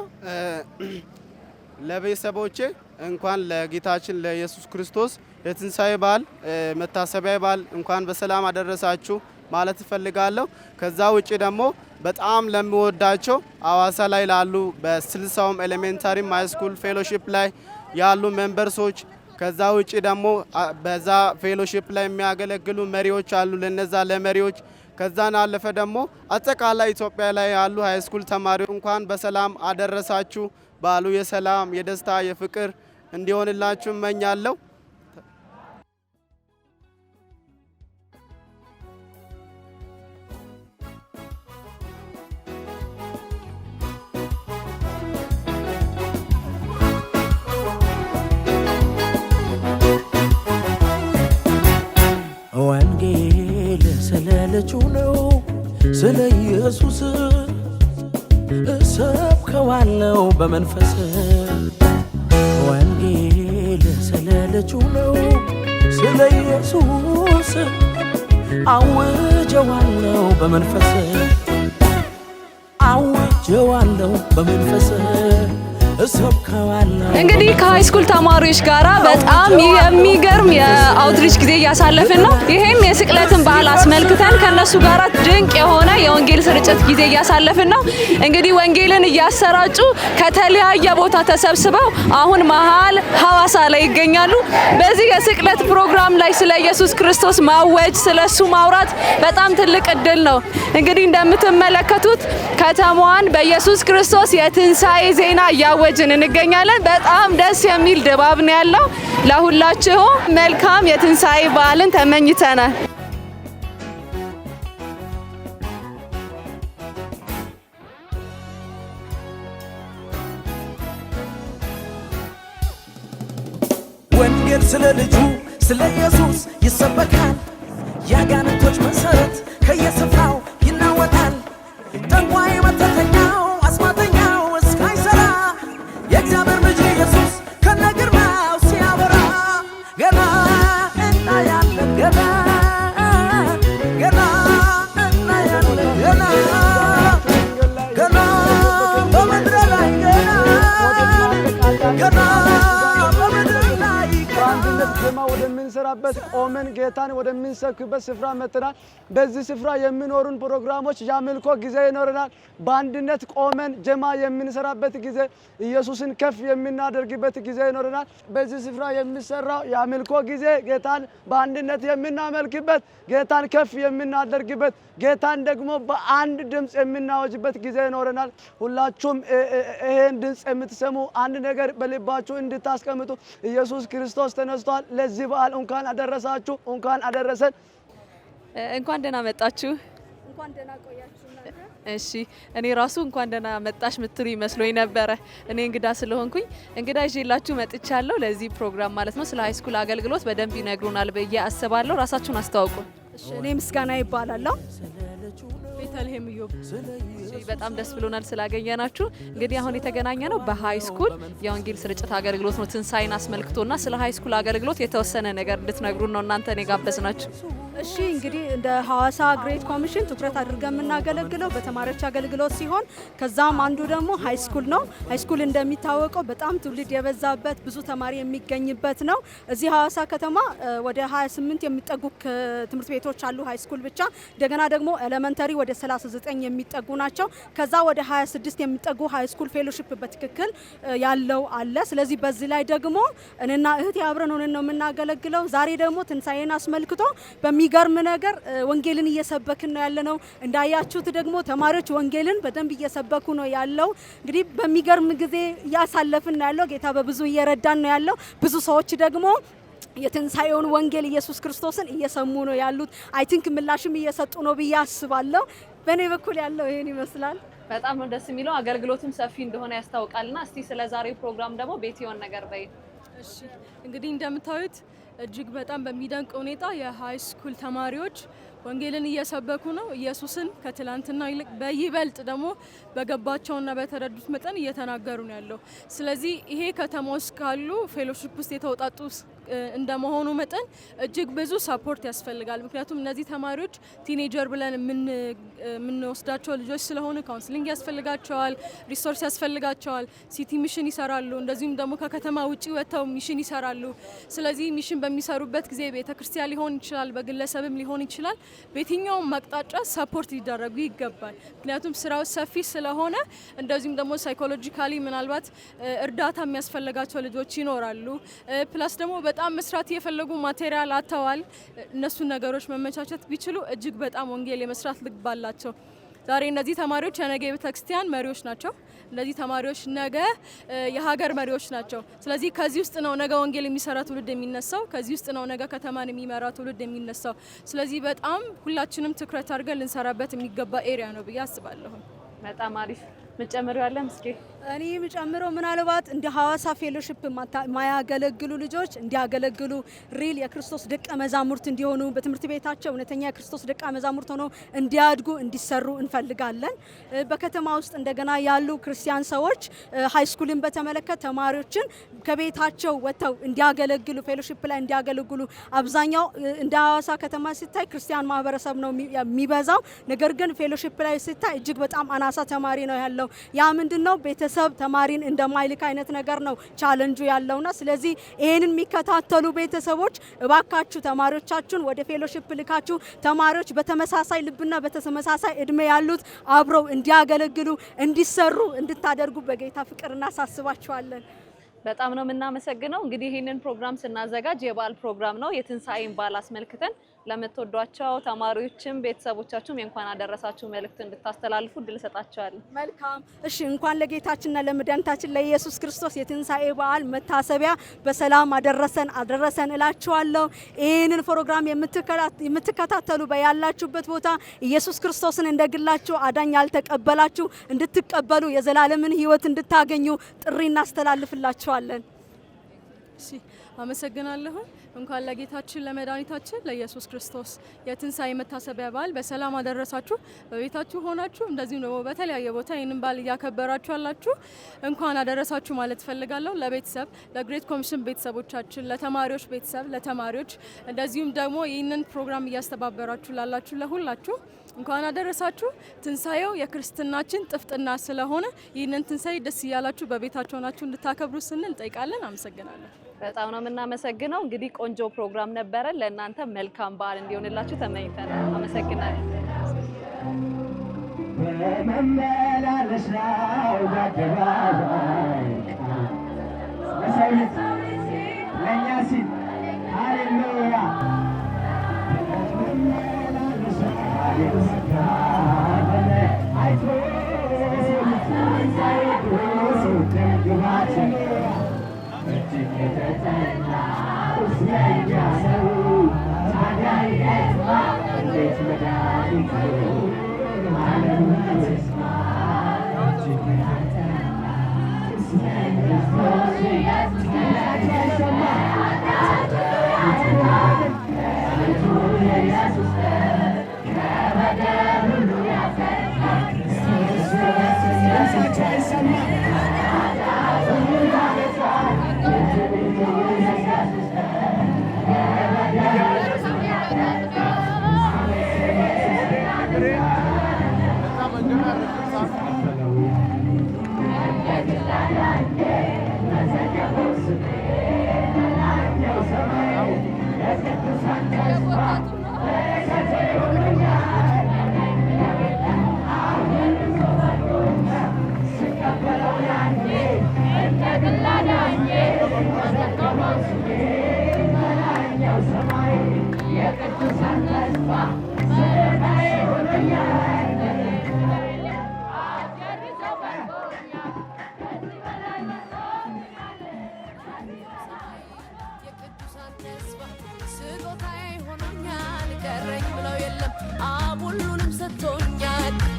ለቤተሰቦቼ እንኳን ለጌታችን ለኢየሱስ ክርስቶስ የትንሳኤ በዓል መታሰቢያ በዓል እንኳን በሰላም አደረሳችሁ ማለት እፈልጋለሁ። ከዛ ውጪ ደግሞ በጣም ለሚወዳቸው ሐዋሳ ላይ ላሉ በ60ም ኤሌመንታሪ ሃይ ስኩል ፌሎሺፕ ላይ ያሉ ሜምበርሶች ከዛ ውጪ ደግሞ በዛ ፌሎሺፕ ላይ የሚያገለግሉ መሪዎች አሉ ለነዛ ለመሪዎች ከዛን አለፈ ደግሞ አጠቃላይ ኢትዮጵያ ላይ ያሉ ሃይ ስኩል ተማሪዎች እንኳን በሰላም አደረሳችሁ ባሉ የሰላም የደስታ የፍቅር እንዲሆንላችሁ እመኛለሁ። ወንጌል ስለ ልጁ ነው ስለ ኢየሱስ እሰብከዋለሁ በመንፈስ ወንጌል ስለ ልጁ ነው ስለ ኢየሱስ አውጀዋለሁ በመንፈስ አውጀዋለሁ በመንፈስ እሰብከዋለሁ። እንግዲህ ከሃይ ስኩል ተማሪዎች ጋራ በጣም የሚገርም የአውትሪች ጊዜ እያሳለፍን ነው። ይሄም የስቅለትን በዓል አስመልክተን ከነሱ ጋራ ድንቅ የሆነ የወንጌል ስርጭት ጊዜ እያሳለፍን ነው። እንግዲህ ወንጌልን እያሰራጩ ከተለያየ ቦታ ተሰብስበው አሁን መሀል ሐዋሳ ላይ ይገኛሉ። በዚህ የስቅለት ፕሮግራም ላይ ስለ ኢየሱስ ክርስቶስ ማወጅ፣ ስለሱ ማውራት በጣም ትልቅ እድል ነው። እንግዲህ እንደምትመለከቱት ከተማዋን በኢየሱስ ክርስቶስ የትንሣኤ ዜና እያወጅን እንገኛለን። በጣም ደስ የሚል ድባብ ነው ያለው። ለሁላችሁም መልካም የትንሣኤ በዓልን ተመኝተናል። ወንጌል ስለ ልጁ ስለ ኢየሱስ ይሰበካል። የአጋንንቶች መሰረት ከየስፍራው ይናወጣል። ጠንቋይ መተተኛው አስማተኛው እስካይሰራ የእግዚአብሔር ልጅ ኢየሱስ ከነግርማው ሲያበራ ገና እናያለን ገና ገና እናያለን ገና ገና በምድር ላይ ገና ዜማ ወደምንሰራበት ቆመን ጌታን ወደምንሰብክበት ስፍራ መጥተናል። በዚህ ስፍራ የሚኖሩን ፕሮግራሞች የአምልኮ ጊዜ ይኖረናል። በአንድነት ቆመን ጀማ የምንሰራበት ጊዜ፣ ኢየሱስን ከፍ የምናደርግበት ጊዜ ይኖረናል። በዚህ ስፍራ የሚሰራው የአምልኮ ጊዜ ጌታን በአንድነት የምናመልክበት፣ ጌታን ከፍ የምናደርግበት፣ ጌታን ደግሞ በአንድ ድምፅ የምናወጅበት ጊዜ ይኖረናል። ሁላችሁም ይሄን ድምፅ የምትሰሙ አንድ ነገር በልባችሁ እንድታስቀምጡ፣ ኢየሱስ ክርስቶስ ተነስቷል። ለዚህ በዓል እንኳን አደረሳችሁ፣ እንኳን አደረሰን። እንኳን ደህና መጣችሁ። እንኳን ደህና ቆያችሁ። እሺ፣ እኔ ራሱ እንኳን ደህና መጣሽ ምትሩ ይመስሎኝ ነበረ። እኔ እንግዳ ስለሆንኩኝ እንግዳ ይዤላችሁ መጥቻለሁ ለዚህ ፕሮግራም ማለት ነው። ስለ ሃይ ስኩል አገልግሎት በደንብ ይነግሩናል ብዬ አስባለሁ። ራሳችሁን አስተዋውቁ። እሺ፣ እኔ ምስጋና ይባላለሁ። ቤተልሔም ኢዮብ። በጣም ደስ ብሎናል ስላገኘናችሁ። እንግዲህ አሁን የተገናኘ ነው በሃይ ስኩል የወንጌል ስርጭት አገልግሎት ነው ትንሳኤን አስመልክቶና ስለ ሃይ ስኩል አገልግሎት የተወሰነ ነገር እንድትነግሩን ነው እናንተን የጋበዝናችሁ። እሺ እንግዲህ እንደ ሐዋሳ ግሬት ኮሚሽን ትኩረት አድርገን የምናገለግለው በተማሪዎች አገልግሎት ሲሆን ከዛም አንዱ ደግሞ ሃይ ስኩል ነው። ሃይ ስኩል እንደሚታወቀው በጣም ትውልድ የበዛበት ብዙ ተማሪ የሚገኝበት ነው። እዚህ ሐዋሳ ከተማ ወደ 28 የሚጠጉ ትምህርት ቤቶች አሉ ሃይ ስኩል ብቻ። እንደገና ደግሞ ኤሌመንተሪ ወደ 39 የሚጠጉ ናቸው። ከዛ ወደ 26 የሚጠጉ ሃይ ስኩል ፌሎሺፕ በትክክል ያለው አለ። ስለዚህ በዚህ ላይ ደግሞ እኔና እህቴ አብረን ሆነን ነው የምናገለግለው። ዛሬ ደግሞ ትንሳኤን አስመልክቶ በሚገርም ነገር ወንጌልን እየሰበክን ነው ያለነው። እንዳያችሁት ደግሞ ተማሪዎች ወንጌልን በደንብ እየሰበኩ ነው ያለው። እንግዲህ በሚገርም ጊዜ እያሳለፍን ነው ያለው። ጌታ በብዙ እየረዳን ነው ያለው። ብዙ ሰዎች ደግሞ የትንሳኤውን ወንጌል ኢየሱስ ክርስቶስን እየሰሙ ነው ያሉት። አይ ቲንክ ምላሽም እየሰጡ ነው ብዬ አስባለሁ። በእኔ በኩል ያለው ይሄን ይመስላል። በጣም ነው ደስ የሚለው። አገልግሎቱም ሰፊ እንደሆነ ያስታውቃልና እስቲ ስለ ዛሬው ፕሮግራም ደግሞ ቤት የሆነ ነገር በይ። እሺ እንግዲህ እንደምታዩት እጅግ በጣም በሚደንቅ ሁኔታ የሃይ ስኩል ተማሪዎች ወንጌልን እየሰበኩ ነው። ኢየሱስን ከትላንትና ይልቅ በይበልጥ ደግሞ በገባቸውና በተረዱት መጠን እየተናገሩ ነው ያለው። ስለዚህ ይሄ ከተማ ውስጥ ካሉ ፌሎሺፕ ውስጥ የተውጣጡ እንደመሆኑ መጠን እጅግ ብዙ ሰፖርት ያስፈልጋል። ምክንያቱም እነዚህ ተማሪዎች ቲኔጀር ብለን የምንወስዳቸው ልጆች ስለሆኑ ካውንስሊንግ ያስፈልጋቸዋል፣ ሪሶርስ ያስፈልጋቸዋል። ሲቲ ሚሽን ይሰራሉ፣ እንደዚሁም ደግሞ ከከተማ ውጪ ወጥተው ሚሽን ይሰራሉ። ስለዚህ ሚሽን በሚሰሩበት ጊዜ ቤተክርስቲያን ሊሆን ይችላል፣ በግለሰብም ሊሆን ይችላል፣ በየትኛውም አቅጣጫ ሰፖርት ሊደረጉ ይገባል። ምክንያቱም ስራው ሰፊ ስለሆነ፣ እንደዚሁም ደግሞ ሳይኮሎጂካሊ ምናልባት እርዳታ የሚያስፈልጋቸው ልጆች ይኖራሉ። ፕላስ ደግሞ በጣም መስራት የፈለጉ ማቴሪያል አጥተዋል። እነሱን ነገሮች መመቻቸት ቢችሉ እጅግ በጣም ወንጌል የመስራት ልብ አላቸው። ዛሬ እነዚህ ተማሪዎች የነገ የቤተክርስቲያን መሪዎች ናቸው። እነዚህ ተማሪዎች ነገ የሀገር መሪዎች ናቸው። ስለዚህ ከዚህ ውስጥ ነው ነገ ወንጌል የሚሰራ ትውልድ የሚነሳው። ከዚህ ውስጥ ነው ነገ ከተማን የሚመራ ትውልድ የሚነሳው። ስለዚህ በጣም ሁላችንም ትኩረት አድርገን ልንሰራበት የሚገባ ኤሪያ ነው ብዬ አስባለሁ። በጣም አሪፍ። ምጨምረው ያለ ምስኪ እኔ ምጨምረው ምናልባት እንደ ሐዋሳ ፌሎሺፕ ማያገለግሉ ልጆች እንዲያገለግሉ ሪል የክርስቶስ ደቀ መዛሙርት እንዲሆኑ በትምህርት ቤታቸው እውነተኛ የክርስቶስ ደቀ መዛሙርት ሆነው እንዲያድጉ እንዲሰሩ እንፈልጋለን። በከተማ ውስጥ እንደገና ያሉ ክርስቲያን ሰዎች ሃይ ስኩልን በተመለከተ ተማሪዎችን ከቤታቸው ወጥተው እንዲያገለግሉ ፌሎሺፕ ላይ እንዲያገለግሉ አብዛኛው እንደ ሐዋሳ ከተማ ሲታይ ክርስቲያን ማህበረሰብ ነው የሚበዛው። ነገር ግን ፌሎሺፕ ላይ ሲታይ እጅግ በጣም አናሳ ተማሪ ነው ያለው። ያ ምንድነው ቤተሰብ ቤተሰብ ተማሪን እንደማይልክ አይነት ነገር ነው ቻሌንጁ ያለውና ስለዚህ ይሄንን የሚከታተሉ ቤተሰቦች እባካችሁ ተማሪዎቻችሁን ወደ ፌሎሺፕ ልካችሁ ተማሪዎች በተመሳሳይ ልብና በተመሳሳይ እድሜ ያሉት አብረው እንዲያገለግሉ እንዲሰሩ እንድታደርጉ በጌታ ፍቅር እናሳስባችኋለን። በጣም ነው የምናመሰግነው። እንግዲህ ይሄንን ፕሮግራም ስናዘጋጅ የበዓል ፕሮግራም ነው። የትንሳኤን በዓል አስመልክተን ለምትወዷቸው ተማሪዎችም ቤተሰቦቻችሁም የእንኳን አደረሳችሁ መልእክት እንድታስተላልፉ እድል ሰጣችኋለሁ። መልካም እሺ፣ እንኳን ለጌታችንና ለመድኃኒታችን ለኢየሱስ ክርስቶስ የትንሳኤ በዓል መታሰቢያ በሰላም አደረሰን እላችኋለሁ። ይህንን ፕሮግራም የምትከታተሉ በያላችሁበት ቦታ ኢየሱስ ክርስቶስን እንደግላችሁ አዳኝ ያልተቀበላችሁ እንድትቀበሉ የዘላለምን ሕይወት እንድታገኙ ጥሪ እናስተላልፍላችኋለን። እሺ፣ አመሰግናለሁ። እንኳን ለጌታችን ለመድኃኒታችን ለኢየሱስ ክርስቶስ የትንሳኤ መታሰቢያ በዓል በሰላም አደረሳችሁ። በቤታችሁ ሆናችሁ እንደዚሁም ደግሞ በተለያየ ቦታ ይህንን በዓል እያከበራችሁ ያላችሁ እንኳን አደረሳችሁ ማለት ፈልጋለሁ። ለቤተሰብ ለግሬት ኮሚሽን ቤተሰቦቻችን፣ ለተማሪዎች ቤተሰብ ለተማሪዎች እንደዚሁም ደግሞ ይህንን ፕሮግራም እያስተባበራችሁ ላላችሁ ለሁላችሁ እንኳን አደረሳችሁ። ትንሳኤው የክርስትናችን ጥፍጥና ስለሆነ ይህንን ትንሳኤ ደስ እያላችሁ በቤታችሁ ሆናችሁ እንድታከብሩ ስንል እንጠይቃለን። አመሰግናለሁ። በጣም ነው የምናመሰግነው። እንግዲህ ቆንጆ ፕሮግራም ነበረ። ለእናንተ መልካም በዓል እንዲሆንላችሁ ተመኝተናል። አመሰግናለሁ። በመመላለሻው በአደባባይ ለሰው ልጅ ለእኛ ሲል ሃሌሉያ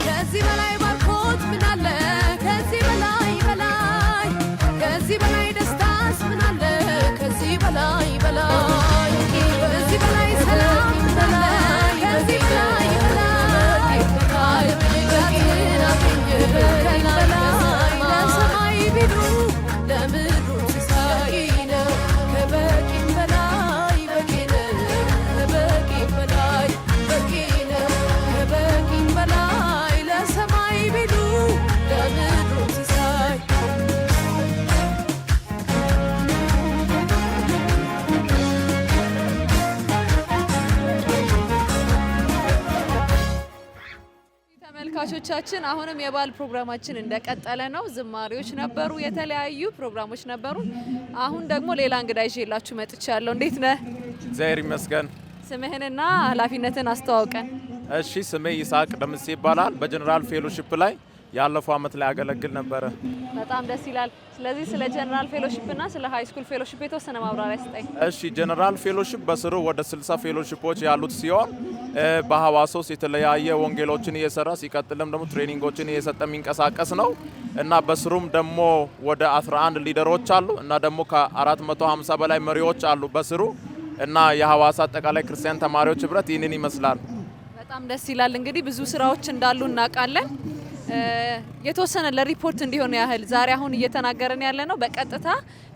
ከዚህ በላይ ባርኮት ምን አለ? ከዚህ በላይ ከዚህ በላይ ደስታስ ምን አለ? ከዚህ በላይ ከዚህ በላይ ሰላም ምን አለ? ከዚህ በላይ ለሰማይ ቢሉ ለምድሩ ሲሳይ ነው። ከበቂም በላይ በቂ ነው። ከበቂም በላይ በቂ ነው። ከበቂም በላይ ለሰማይ ቢሉ ለምድሩ ሲሳይ ተመልካቾቻችን አሁንም የበዓል ፕሮግራማችን እንደቀጠለ ነው። ዝማሬዎች ነበሩ፣ የተለያዩ ፕሮግራሞች ነበሩ። አሁን ደግሞ ሌላ እንግዳ ይዤላችሁ መጥቻለሁ። እንዴት ነህ? እግዚአብሔር ይመስገን። ስምህንና ኃላፊነትን አስተዋውቀን። እሺ፣ ስሜ ይስሐቅ ደምሴ ይባላል። በጀነራል ፌሎሺፕ ላይ ያለፈው አመት ላይ ያገለግል ነበረ። በጣም ደስ ይላል። ስለዚህ ስለ ጀነራል ፌሎሺፕ እና ስለ ሃይ ስኩል ፌሎሺፕ የተወሰነ ማብራሪያ ስጠኝ። እሺ፣ ጀነራል ፌሎሺፕ በስሩ ወደ 60 ፌሎሺፖች ያሉት ሲሆን በሐዋሳ ውስጥ የተለያየ ወንጌሎችን እየሰራ ሲቀጥልም ደግሞ ትሬኒንጎችን እየሰጠ የሚንቀሳቀስ ነው እና በስሩም ደግሞ ወደ 11 ሊደሮች አሉ እና ደግሞ ከ450 በላይ መሪዎች አሉ በስሩ እና የሐዋሳ አጠቃላይ ክርስቲያን ተማሪዎች ህብረት ይህንን ይመስላል። በጣም ደስ ይላል። እንግዲህ ብዙ ስራዎች እንዳሉ እናውቃለን። የተወሰነ ለሪፖርት እንዲሆን ያህል ዛሬ አሁን እየተናገረን ያለ ነው በቀጥታ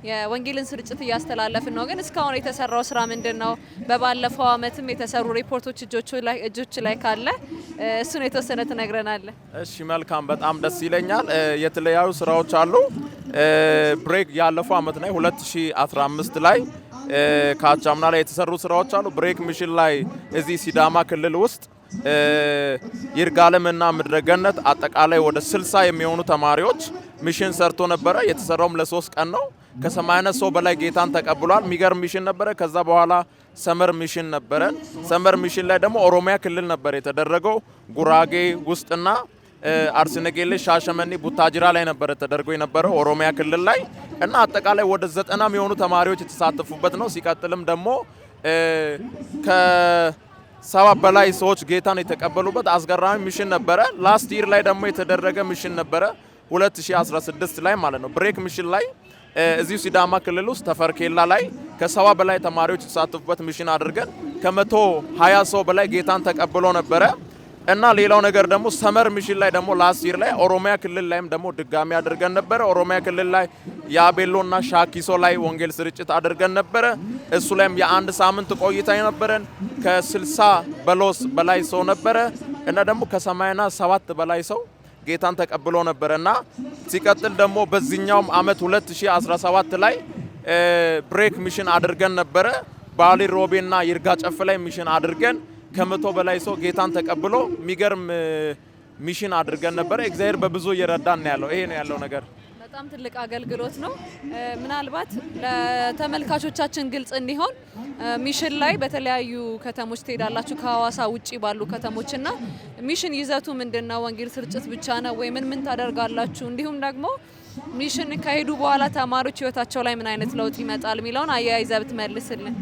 የወንጌልን ስርጭት እያስተላለፍን ነው። ግን እስካሁን የተሰራው ስራ ምንድነው? በባለፈው አመትም የተሰሩ ሪፖርቶች እጆች ላይ ካለ እሱን የተወሰነ ትነግረናለህ? እሺ መልካም፣ በጣም ደስ ይለኛል። የተለያዩ ስራዎች አሉ። ብሬክ ያለፈው አመት ላይ 2015 ላይ ካቻምና ላይ የተሰሩ ስራዎች አሉ። ብሬክ ሚሽን ላይ እዚህ ሲዳማ ክልል ውስጥ ይርጋለምና ምድረገነት አጠቃላይ ወደ 60 የሚሆኑ ተማሪዎች ሚሽን ሰርቶ ነበረ። የተሰራውም ለ3 ቀን ነው። ከ80 ሰው በላይ ጌታን ተቀብሏል። የሚገርም ሚሽን ነበረ። ከዛ በኋላ ሰመር ሚሽን ነበረ። ሰመር ሚሽን ላይ ደግሞ ኦሮሚያ ክልል ነበር የተደረገው። ጉራጌ ውስጥና አርሲነጌሌ፣ ሻሸመኔ፣ ቡታጅራ ላይ ነበር ተደርጎ የነበረው ኦሮሚያ ክልል ላይ እና አጠቃላይ ወደ 90 የሚሆኑ ተማሪዎች የተሳተፉበት ነው። ሲቀጥልም ደግሞ ከ70 በላይ ሰዎች ጌታን የተቀበሉበት አስገራሚ ሚሽን ነበረ። ላስት ይር ላይ ደግሞ የተደረገ ሚሽን ነበረ 2016 ላይ ማለት ነው። ብሬክ ሚሽን ላይ እዚሁ ሲዳማ ክልል ውስጥ ተፈርኬላ ላይ ከ70 በላይ ተማሪዎች የተሳተፉበት ሚሽን አድርገን ከ120 ሰው በላይ ጌታን ተቀብሎ ነበረ እና ሌላው ነገር ደግሞ ሰመር ሚሽን ላይ ደግሞ ላስት ይር ላይ ኦሮሚያ ክልል ላይም ደግሞ ድጋሚ አድርገን ነበረ። ኦሮሚያ ክልል ላይ ያቤሎና ሻኪሶ ላይ ወንጌል ስርጭት አድርገን ነበረ። እሱ ላይም የአንድ ሳምንት ቆይታ ነበረን። ከ60 በላይ ሰው ነበረ እና ደግሞ ከ87 በላይ ሰው ጌታን ተቀብሎ ነበረና ሲቀጥል ደግሞ በዚህኛውም አመት 2017 ላይ ብሬክ ሚሽን አድርገን ነበረ። ባሊ ሮቤና ይርጋ ጨፍ ላይ ሚሽን አድርገን ከ100 በላይ ሰው ጌታን ተቀብሎ የሚገርም ሚሽን አድርገን ነበረ። እግዚአብሔር በብዙ እየረዳን ነው ያለው። ይሄ ነው ያለው ነገር። በጣም ትልቅ አገልግሎት ነው። ምናልባት ለተመልካቾቻችን ግልጽ እንዲሆን ሚሽን ላይ በተለያዩ ከተሞች ትሄዳላችሁ ከሐዋሳ ውጪ ባሉ ከተሞችና ሚሽን ይዘቱ ምንድነው? ወንጌል ስርጭት ብቻ ነው ወይ ምን ታደርጋላችሁ? እንዲሁም ደግሞ ሚሽን ከሄዱ በኋላ ተማሪዎች ህይወታቸው ላይ ምን አይነት ለውጥ ይመጣል የሚለውን አያይዘህ ብትመልስልን።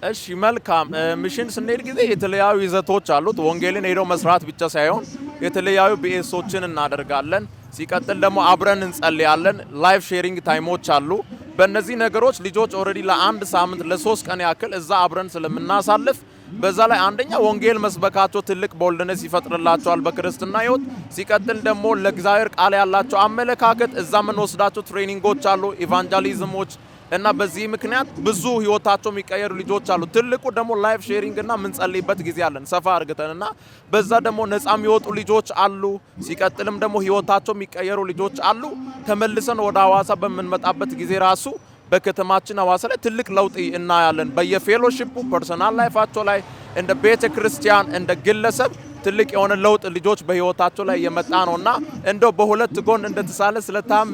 እሺ መልካም። ሚሽን ስንሄድ ጊዜ የተለያዩ ይዘቶች አሉት። ወንጌልን ሄዶ መስራት ብቻ ሳይሆን የተለያዩ ቢኤሶችን እናደርጋለን። ሲቀጥል ደግሞ አብረን እንጸልያለን። ላይቭ ሼሪንግ ታይሞች አሉ። በእነዚህ ነገሮች ልጆች ኦልሬዲ ለአንድ ሳምንት ለ3 ቀን ያክል እዛ አብረን ስለምናሳልፍ በዛ ላይ አንደኛ ወንጌል መስበካቸው ትልቅ ቦልድነስ ይፈጥርላቸዋል በክርስትና ህይወት። ሲቀጥል ደግሞ ለእግዚአብሔር ቃል ያላቸው አመለካከት እዛ የምንወስዳቸው ትሬኒንጎች አሉ፣ ኢቫንጀሊዝሞች እና በዚህ ምክንያት ብዙ ህይወታቸው የሚቀየሩ ልጆች አሉ። ትልቁ ደግሞ ላይቭ ሼሪንግ እና የምንጸልይበት ጊዜ አለን ሰፋ አድርገንና በዛ ደግሞ ነፃ የሚወጡ ልጆች አሉ። ሲቀጥልም ደግሞ ህይወታቸው የሚቀየሩ ልጆች አሉ። ተመልሰን ወደ ሐዋሳ በምንመጣበት ጊዜ ራሱ በከተማችን ሐዋሳ ላይ ትልቅ ለውጥ እናያለን። በየፌሎሺፑ ፐርሰናል ላይፋቸው ላይ እንደ ቤተ ክርስቲያን እንደ ግለሰብ ትልቅ የሆነ ለውጥ ልጆች በህይወታቸው ላይ የመጣ ነውና እንደው በሁለት ጎን እንደተሳለ ስለታም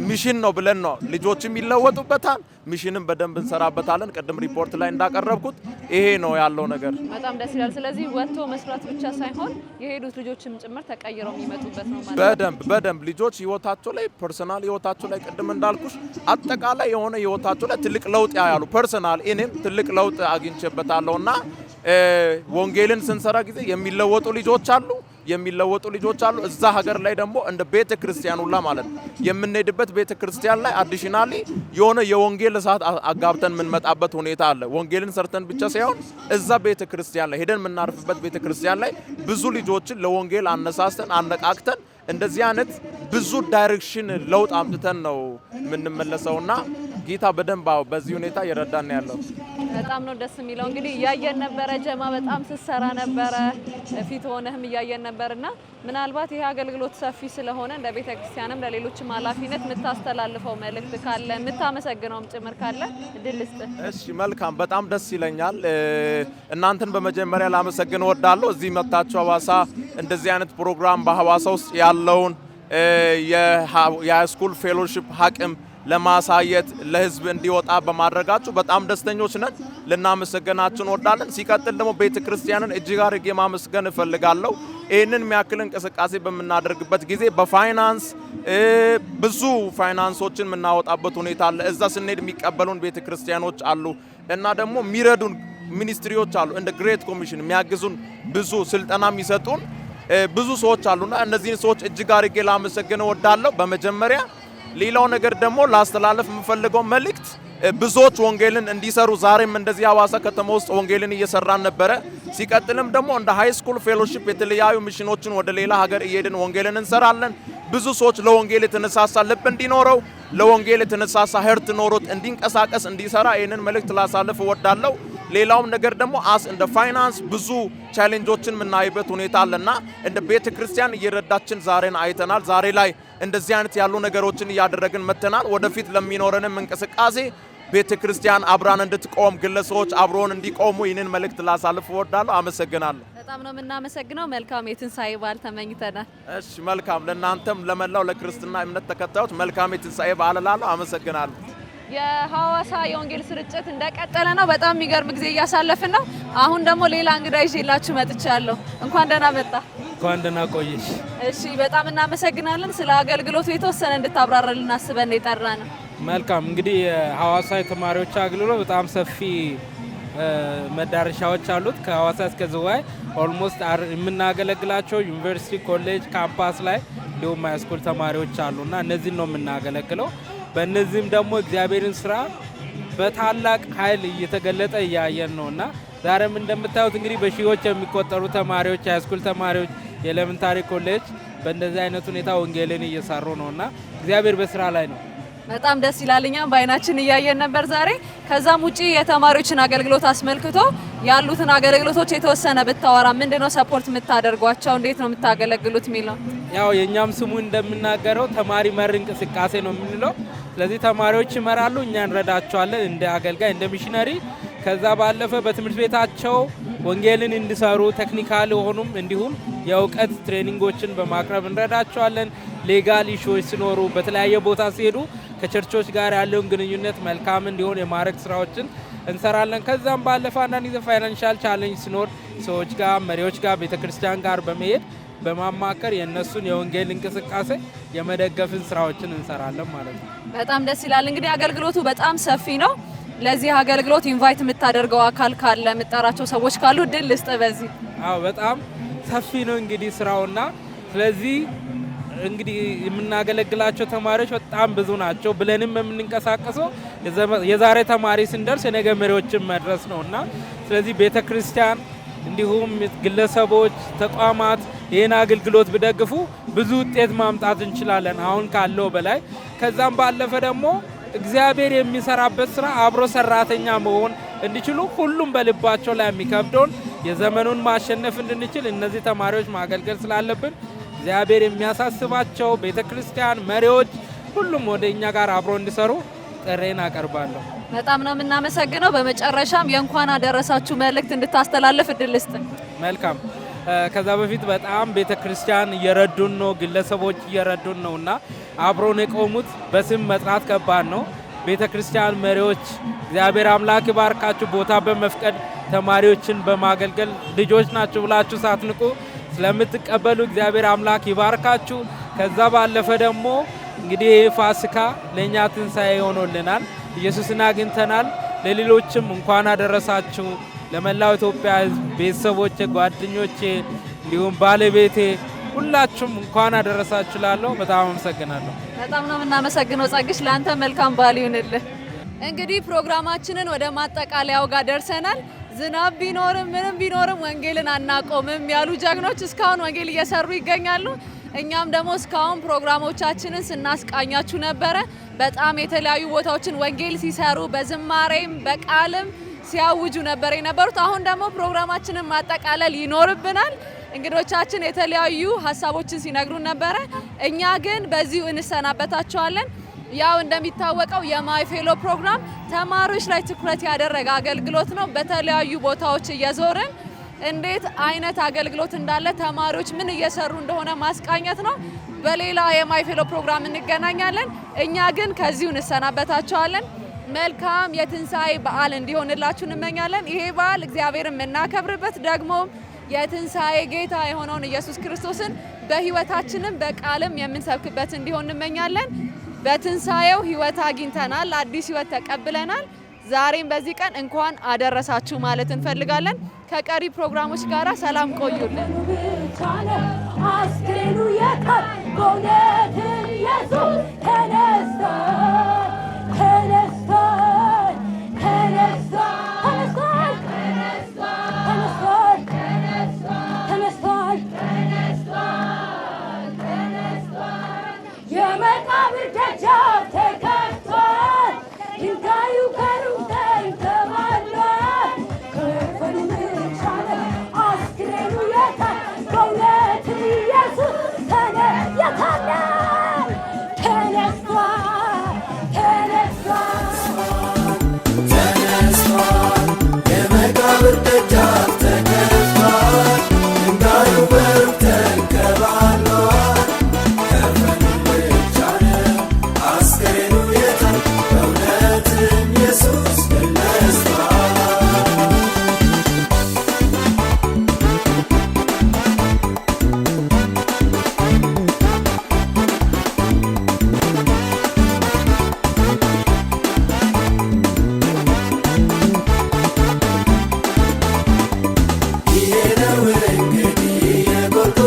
ሚሽን ነው ብለን ነው ልጆችም ይለወጡበታል፣ ሚሽንም በደንብ እንሰራበታለን። ቅድም ሪፖርት ላይ እንዳቀረብኩት ይሄ ነው ያለው ነገር። በጣም ደስ ይላል። ስለዚህ ወጥቶ መስራት ብቻ ሳይሆን የሄዱት ልጆችም ጭምር ተቀይረው የሚመጡበት ነው ማለት ነው። በደንብ ልጆች ህይወታቸው ላይ ፐርሰናል ህይወታቸው ላይ ቅድም እንዳልኩሽ አጠቃላይ የሆነ ህይወታቸው ላይ ትልቅ ለውጥ ያያሉ። ፐርሰናል እኔም ትልቅ ለውጥ አግኝቼበታለሁና ወንጌልን ስንሰራ ጊዜ የሚለወጡ ልጆች አሉ። እዛ ሀገር ላይ ደግሞ እንደ ቤተ ክርስቲያን ሁላ ማለት ነው የምንሄድበት ቤተ ክርስቲያን ላይ አዲሽናሊ የሆነ የወንጌል እሳት አጋብተን የምንመጣበት ሁኔታ አለ። ወንጌልን ሰርተን ብቻ ሳይሆን እዛ ቤተ ክርስቲያን ላይ ሄደን የምናርፍበት ቤተ ክርስቲያን ላይ ብዙ ልጆችን ለወንጌል አነሳስተን አነቃቅተን እንደዚህ አይነት ብዙ ዳይሬክሽን ለውጥ አምጥተን ነው የምንመለሰውና ጌታ በደንብ በዚህ ሁኔታ እየረዳን ያለው። በጣም ነው ደስ የሚለው። እንግዲህ እያየን ነበረ ጀማ በጣም ስትሰራ ነበረ፣ ፊት ሆነህም እያየን ነበርና ምናልባት ይሄ አገልግሎት ሰፊ ስለሆነ እንደ ቤተ ክርስቲያንም ለሌሎችም ኃላፊነት የምታስተላልፈው መልእክት ካለ የምታመሰግነውም ጭምር ካለ እድል ልስጥህ። እሺ መልካም፣ በጣም ደስ ይለኛል። እናንተን በመጀመሪያ ላመሰግን እወዳለሁ። እዚህ መጥታችሁ ሐዋሳ እንደዚህ አይነት ፕሮግራም በሐዋሳ ውስጥ ያለውን የሃይስኩል ፌሎሺፕ አቅም ለማሳየት ለህዝብ እንዲወጣ በማድረጋችሁ በጣም ደስተኞች ነን። ልናመሰግናችሁ እንወዳለን። ሲቀጥል ደግሞ ቤተ ክርስቲያንን እጅግ አድርጌ ማመስገን እፈልጋለሁ። ይህንን የሚያክል እንቅስቃሴ በምናደርግበት ጊዜ በፋይናንስ ብዙ ፋይናንሶችን የምናወጣበት ሁኔታ አለ። እዛ ስንሄድ የሚቀበሉን ቤተ ክርስቲያኖች አሉ እና ደግሞ የሚረዱን ሚኒስትሪዎች አሉ። እንደ ግሬት ኮሚሽን የሚያግዙን ብዙ ስልጠና የሚሰጡን ብዙ ሰዎች አሉና እነዚህን ሰዎች እጅግ አድርጌ ላመሰግን እወዳለሁ በመጀመሪያ። ሌላው ነገር ደግሞ ላስተላለፍ የምፈልገው መልእክት ብዙዎች ወንጌልን እንዲሰሩ ዛሬም እንደዚህ ሐዋሳ ከተማ ውስጥ ወንጌልን እየሰራን ነበረ። ሲቀጥልም ደግሞ እንደ ሃይ ስኩል ፌሎሺፕ የተለያዩ ሚሽኖችን ወደ ሌላ ሀገር እየሄድን ወንጌልን እንሰራለን። ብዙ ሰዎች ለወንጌል የተነሳሳ ልብ እንዲኖረው ለወንጌል የተነሳሳ ህርት ኖሮት እንዲንቀሳቀስ እንዲሰራ ይህንን መልእክት ላሳልፍ እወዳለሁ። ሌላውም ነገር ደግሞ እንደ ፋይናንስ ብዙ ቻሌንጆችን የምናይበት ሁኔታ አለና እንደ ቤተ ክርስቲያን እየረዳችን ዛሬን አይተናል። ዛሬ ላይ እንደዚህ አይነት ያሉ ነገሮችን እያደረግን መተናል። ወደፊት ለሚኖረንም እንቅስቃሴ ቤተ ክርስቲያን አብራን እንድትቆም ግለሰቦች አብሮን እንዲቆሙ ይህንን መልእክት ላሳልፍ እወዳለሁ። አመሰግናለሁ። በጣም ነው የምናመሰግነው። መልካም የትንሳኤ በዓል ተመኝተናል። እሺ መልካም። ለእናንተም ለመላው ለክርስትና እምነት ተከታዮች መልካም የትንሳኤ በዓል እላለሁ። አመሰግናለሁ። የሐዋሳ የወንጌል ስርጭት እንደቀጠለ ነው። በጣም የሚገርም ጊዜ እያሳለፍን ነው። አሁን ደግሞ ሌላ እንግዳ ይዤላችሁ መጥቻለሁ። እንኳን ደህና መጣ። እንኳን ደህና ቆየሽ። እሺ በጣም እናመሰግናለን። ስለ አገልግሎቱ የተወሰነ እንድታብራራልን አስበን የጠራ ነው። መልካም። እንግዲህ የሐዋሳ የተማሪዎች አገልግሎት በጣም ሰፊ መዳረሻዎች አሉት። ከሐዋሳ እስከ ዝዋይ ኦልሞስት የምናገለግላቸው ዩኒቨርሲቲ፣ ኮሌጅ፣ ካምፓስ ላይ እንዲሁም ሃይስኩል ተማሪዎች አሉና እነዚህን ነው የምናገለግለው። በእነዚህም ደግሞ እግዚአብሔርን ስራ በታላቅ ኃይል እየተገለጠ እያየን ነውና ዛሬም እንደምታዩት እንግዲህ በሺዎች የሚቆጠሩ ተማሪዎች፣ ሃይስኩል ተማሪዎች፣ የኤሌመንታሪ ኮሌጅ በእንደዚህ አይነት ሁኔታ ወንጌልን እየሰሩ ነውና እግዚአብሔር በስራ ላይ ነው። በጣም ደስ ይላል። እኛም በአይናችን እያየን ነበር ዛሬ። ከዛም ውጪ የተማሪዎችን አገልግሎት አስመልክቶ ያሉትን አገልግሎቶች የተወሰነ ብታወራ። ምንድነው ሰፖርት የምታደርጓቸው? እንዴት ነው የምታገለግሉት የሚለው? ያው የኛም ስሙ እንደምናገረው ተማሪ መር እንቅስቃሴ ነው የምንለው። ስለዚህ ተማሪዎች ይመራሉ፣ እኛ እንረዳቸዋለን እንደ አገልጋይ እንደ ሚሽነሪ። ከዛ ባለፈ በትምህርት ቤታቸው ወንጌልን እንዲሰሩ ቴክኒካል ሆኑም እንዲሁም የእውቀት ትሬኒንጎችን በማቅረብ እንረዳቸዋለን። ሌጋል ኢሹዎች ሲኖሩ በተለያየ ቦታ ሲሄዱ ከቸርቾች ጋር ያለውን ግንኙነት መልካም እንዲሆን የማድረግ ስራዎችን እንሰራለን። ከዛም ባለፈ አንዳንድ ጊዜ ፋይናንሻል ቻሌንጅ ሲኖር ሰዎች ጋር፣ መሪዎች ጋር፣ ቤተክርስቲያን ጋር በመሄድ በማማከር የነሱን የወንጌል እንቅስቃሴ የመደገፍን ስራዎችን እንሰራለን ማለት ነው። በጣም ደስ ይላል። እንግዲህ አገልግሎቱ በጣም ሰፊ ነው። ለዚህ አገልግሎት ኢንቫይት የምታደርገው አካል ካለ የምጠራቸው ሰዎች ካሉ ድል ልስጥ በዚህ። አዎ በጣም ሰፊ ነው እንግዲህ ስራውና ስለዚህ እንግዲህ የምናገለግላቸው ተማሪዎች በጣም ብዙ ናቸው ብለንም የምንንቀሳቀሰው የዛሬ ተማሪ ስንደርስ የነገ መሪዎችን መድረስ ነውና ስለዚህ ቤተክርስቲያን እንዲሁም ግለሰቦች፣ ተቋማት ይህን አገልግሎት ቢደግፉ ብዙ ውጤት ማምጣት እንችላለን አሁን ካለው በላይ። ከዛም ባለፈ ደግሞ እግዚአብሔር የሚሰራበት ስራ አብሮ ሰራተኛ መሆን እንዲችሉ ሁሉም በልባቸው ላይ የሚከብደውን የዘመኑን ማሸነፍ እንድንችል እነዚህ ተማሪዎች ማገልገል ስላለብን እግዚአብሔር የሚያሳስባቸው ቤተክርስቲያን መሪዎች ሁሉም ወደ እኛ ጋር አብሮ እንዲሰሩ ጥሬን አቀርባለሁ። በጣም ነው የምናመሰግነው። በመጨረሻም የእንኳን አደረሳችሁ መልእክት እንድታስተላልፍ እድል ልስጥ። መልካም። ከዛ በፊት በጣም ቤተክርስቲያን እየረዱን ነው፣ ግለሰቦች እየረዱን ነውና አብሮን የቆሙት በስም መጥራት ከባድ ነው። ቤተክርስቲያን መሪዎች እግዚአብሔር አምላክ ይባርካችሁ። ቦታ በመፍቀድ ተማሪዎችን በማገልገል ልጆች ናችሁ ብላችሁ ሳትንቁ ስለምትቀበሉ እግዚአብሔር አምላክ ይባርካችሁ። ከዛ ባለፈ ደግሞ እንግዲህ ፋሲካ ለኛ ትንሳኤ ሆኖልናል። ኢየሱስን አግኝተናል። ለሌሎችም እንኳን አደረሳችሁ። ለመላው ኢትዮጵያ ሕዝብ፣ ቤተሰቦቼ፣ ጓደኞቼ እንዲሁም ባለቤቴ ሁላችሁም እንኳን አደረሳችሁ ላለሁ በጣም አመሰግናለሁ። በጣም ነው የምናመሰግነው። ጸግሽ ለአንተ መልካም በዓል ይሁንልህ። እንግዲህ ፕሮግራማችንን ወደ ማጠቃለያው ጋር ደርሰናል። ዝናብ ቢኖርም ምንም ቢኖርም ወንጌልን አናቆምም ያሉ ጀግኖች እስካሁን ወንጌል እየሰሩ ይገኛሉ። እኛም ደግሞ እስካሁን ፕሮግራሞቻችንን ስናስቃኛችሁ ነበረ። በጣም የተለያዩ ቦታዎችን ወንጌል ሲሰሩ በዝማሬም በቃልም ሲያውጁ ነበር የነበሩት። አሁን ደግሞ ፕሮግራማችንን ማጠቃለል ይኖርብናል። እንግዶቻችን የተለያዩ ሀሳቦችን ሲነግሩን ነበረ። እኛ ግን በዚሁ እንሰናበታቸዋለን። ያው እንደሚታወቀው የማይፌሎ ፕሮግራም ተማሪዎች ላይ ትኩረት ያደረገ አገልግሎት ነው። በተለያዩ ቦታዎች እየዞርን እንዴት አይነት አገልግሎት እንዳለ ተማሪዎች ምን እየሰሩ እንደሆነ ማስቃኘት ነው። በሌላ የማይፌሎ ፕሮግራም እንገናኛለን። እኛ ግን ከዚሁ እንሰናበታቸዋለን። መልካም የትንሳኤ በዓል እንዲሆንላችሁ እንመኛለን። ይሄ በዓል እግዚአብሔርን የምናከብርበት ደግሞ የትንሳኤ ጌታ የሆነውን ኢየሱስ ክርስቶስን በህይወታችንም በቃልም የምንሰብክበት እንዲሆን እንመኛለን። በትንሳኤው ህይወት አግኝተናል፣ አዲስ ህይወት ተቀብለናል። ዛሬም በዚህ ቀን እንኳን አደረሳችሁ ማለት እንፈልጋለን። ከቀሪ ፕሮግራሞች ጋራ ሰላም ቆዩልን። አስክሬኑ የቀር በእውነት ኢየሱስ ተነስቷል፣ ተነስቷል፣ ተነስቷል፣ ተነስቷል፣ ተነስቷል፣ ተነስቷል፣ ተነስቷል። የመቃብር ደጃፍ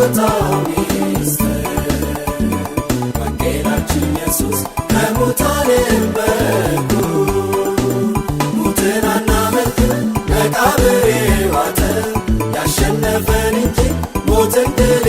የሚወጣው ሚስጥር ወንጌላችን ኢየሱስ ከሙታንም በኩ ሙትን አናመልክም መቃብር ዋጠ ያሸነፈን እንጂ ሞትን ድል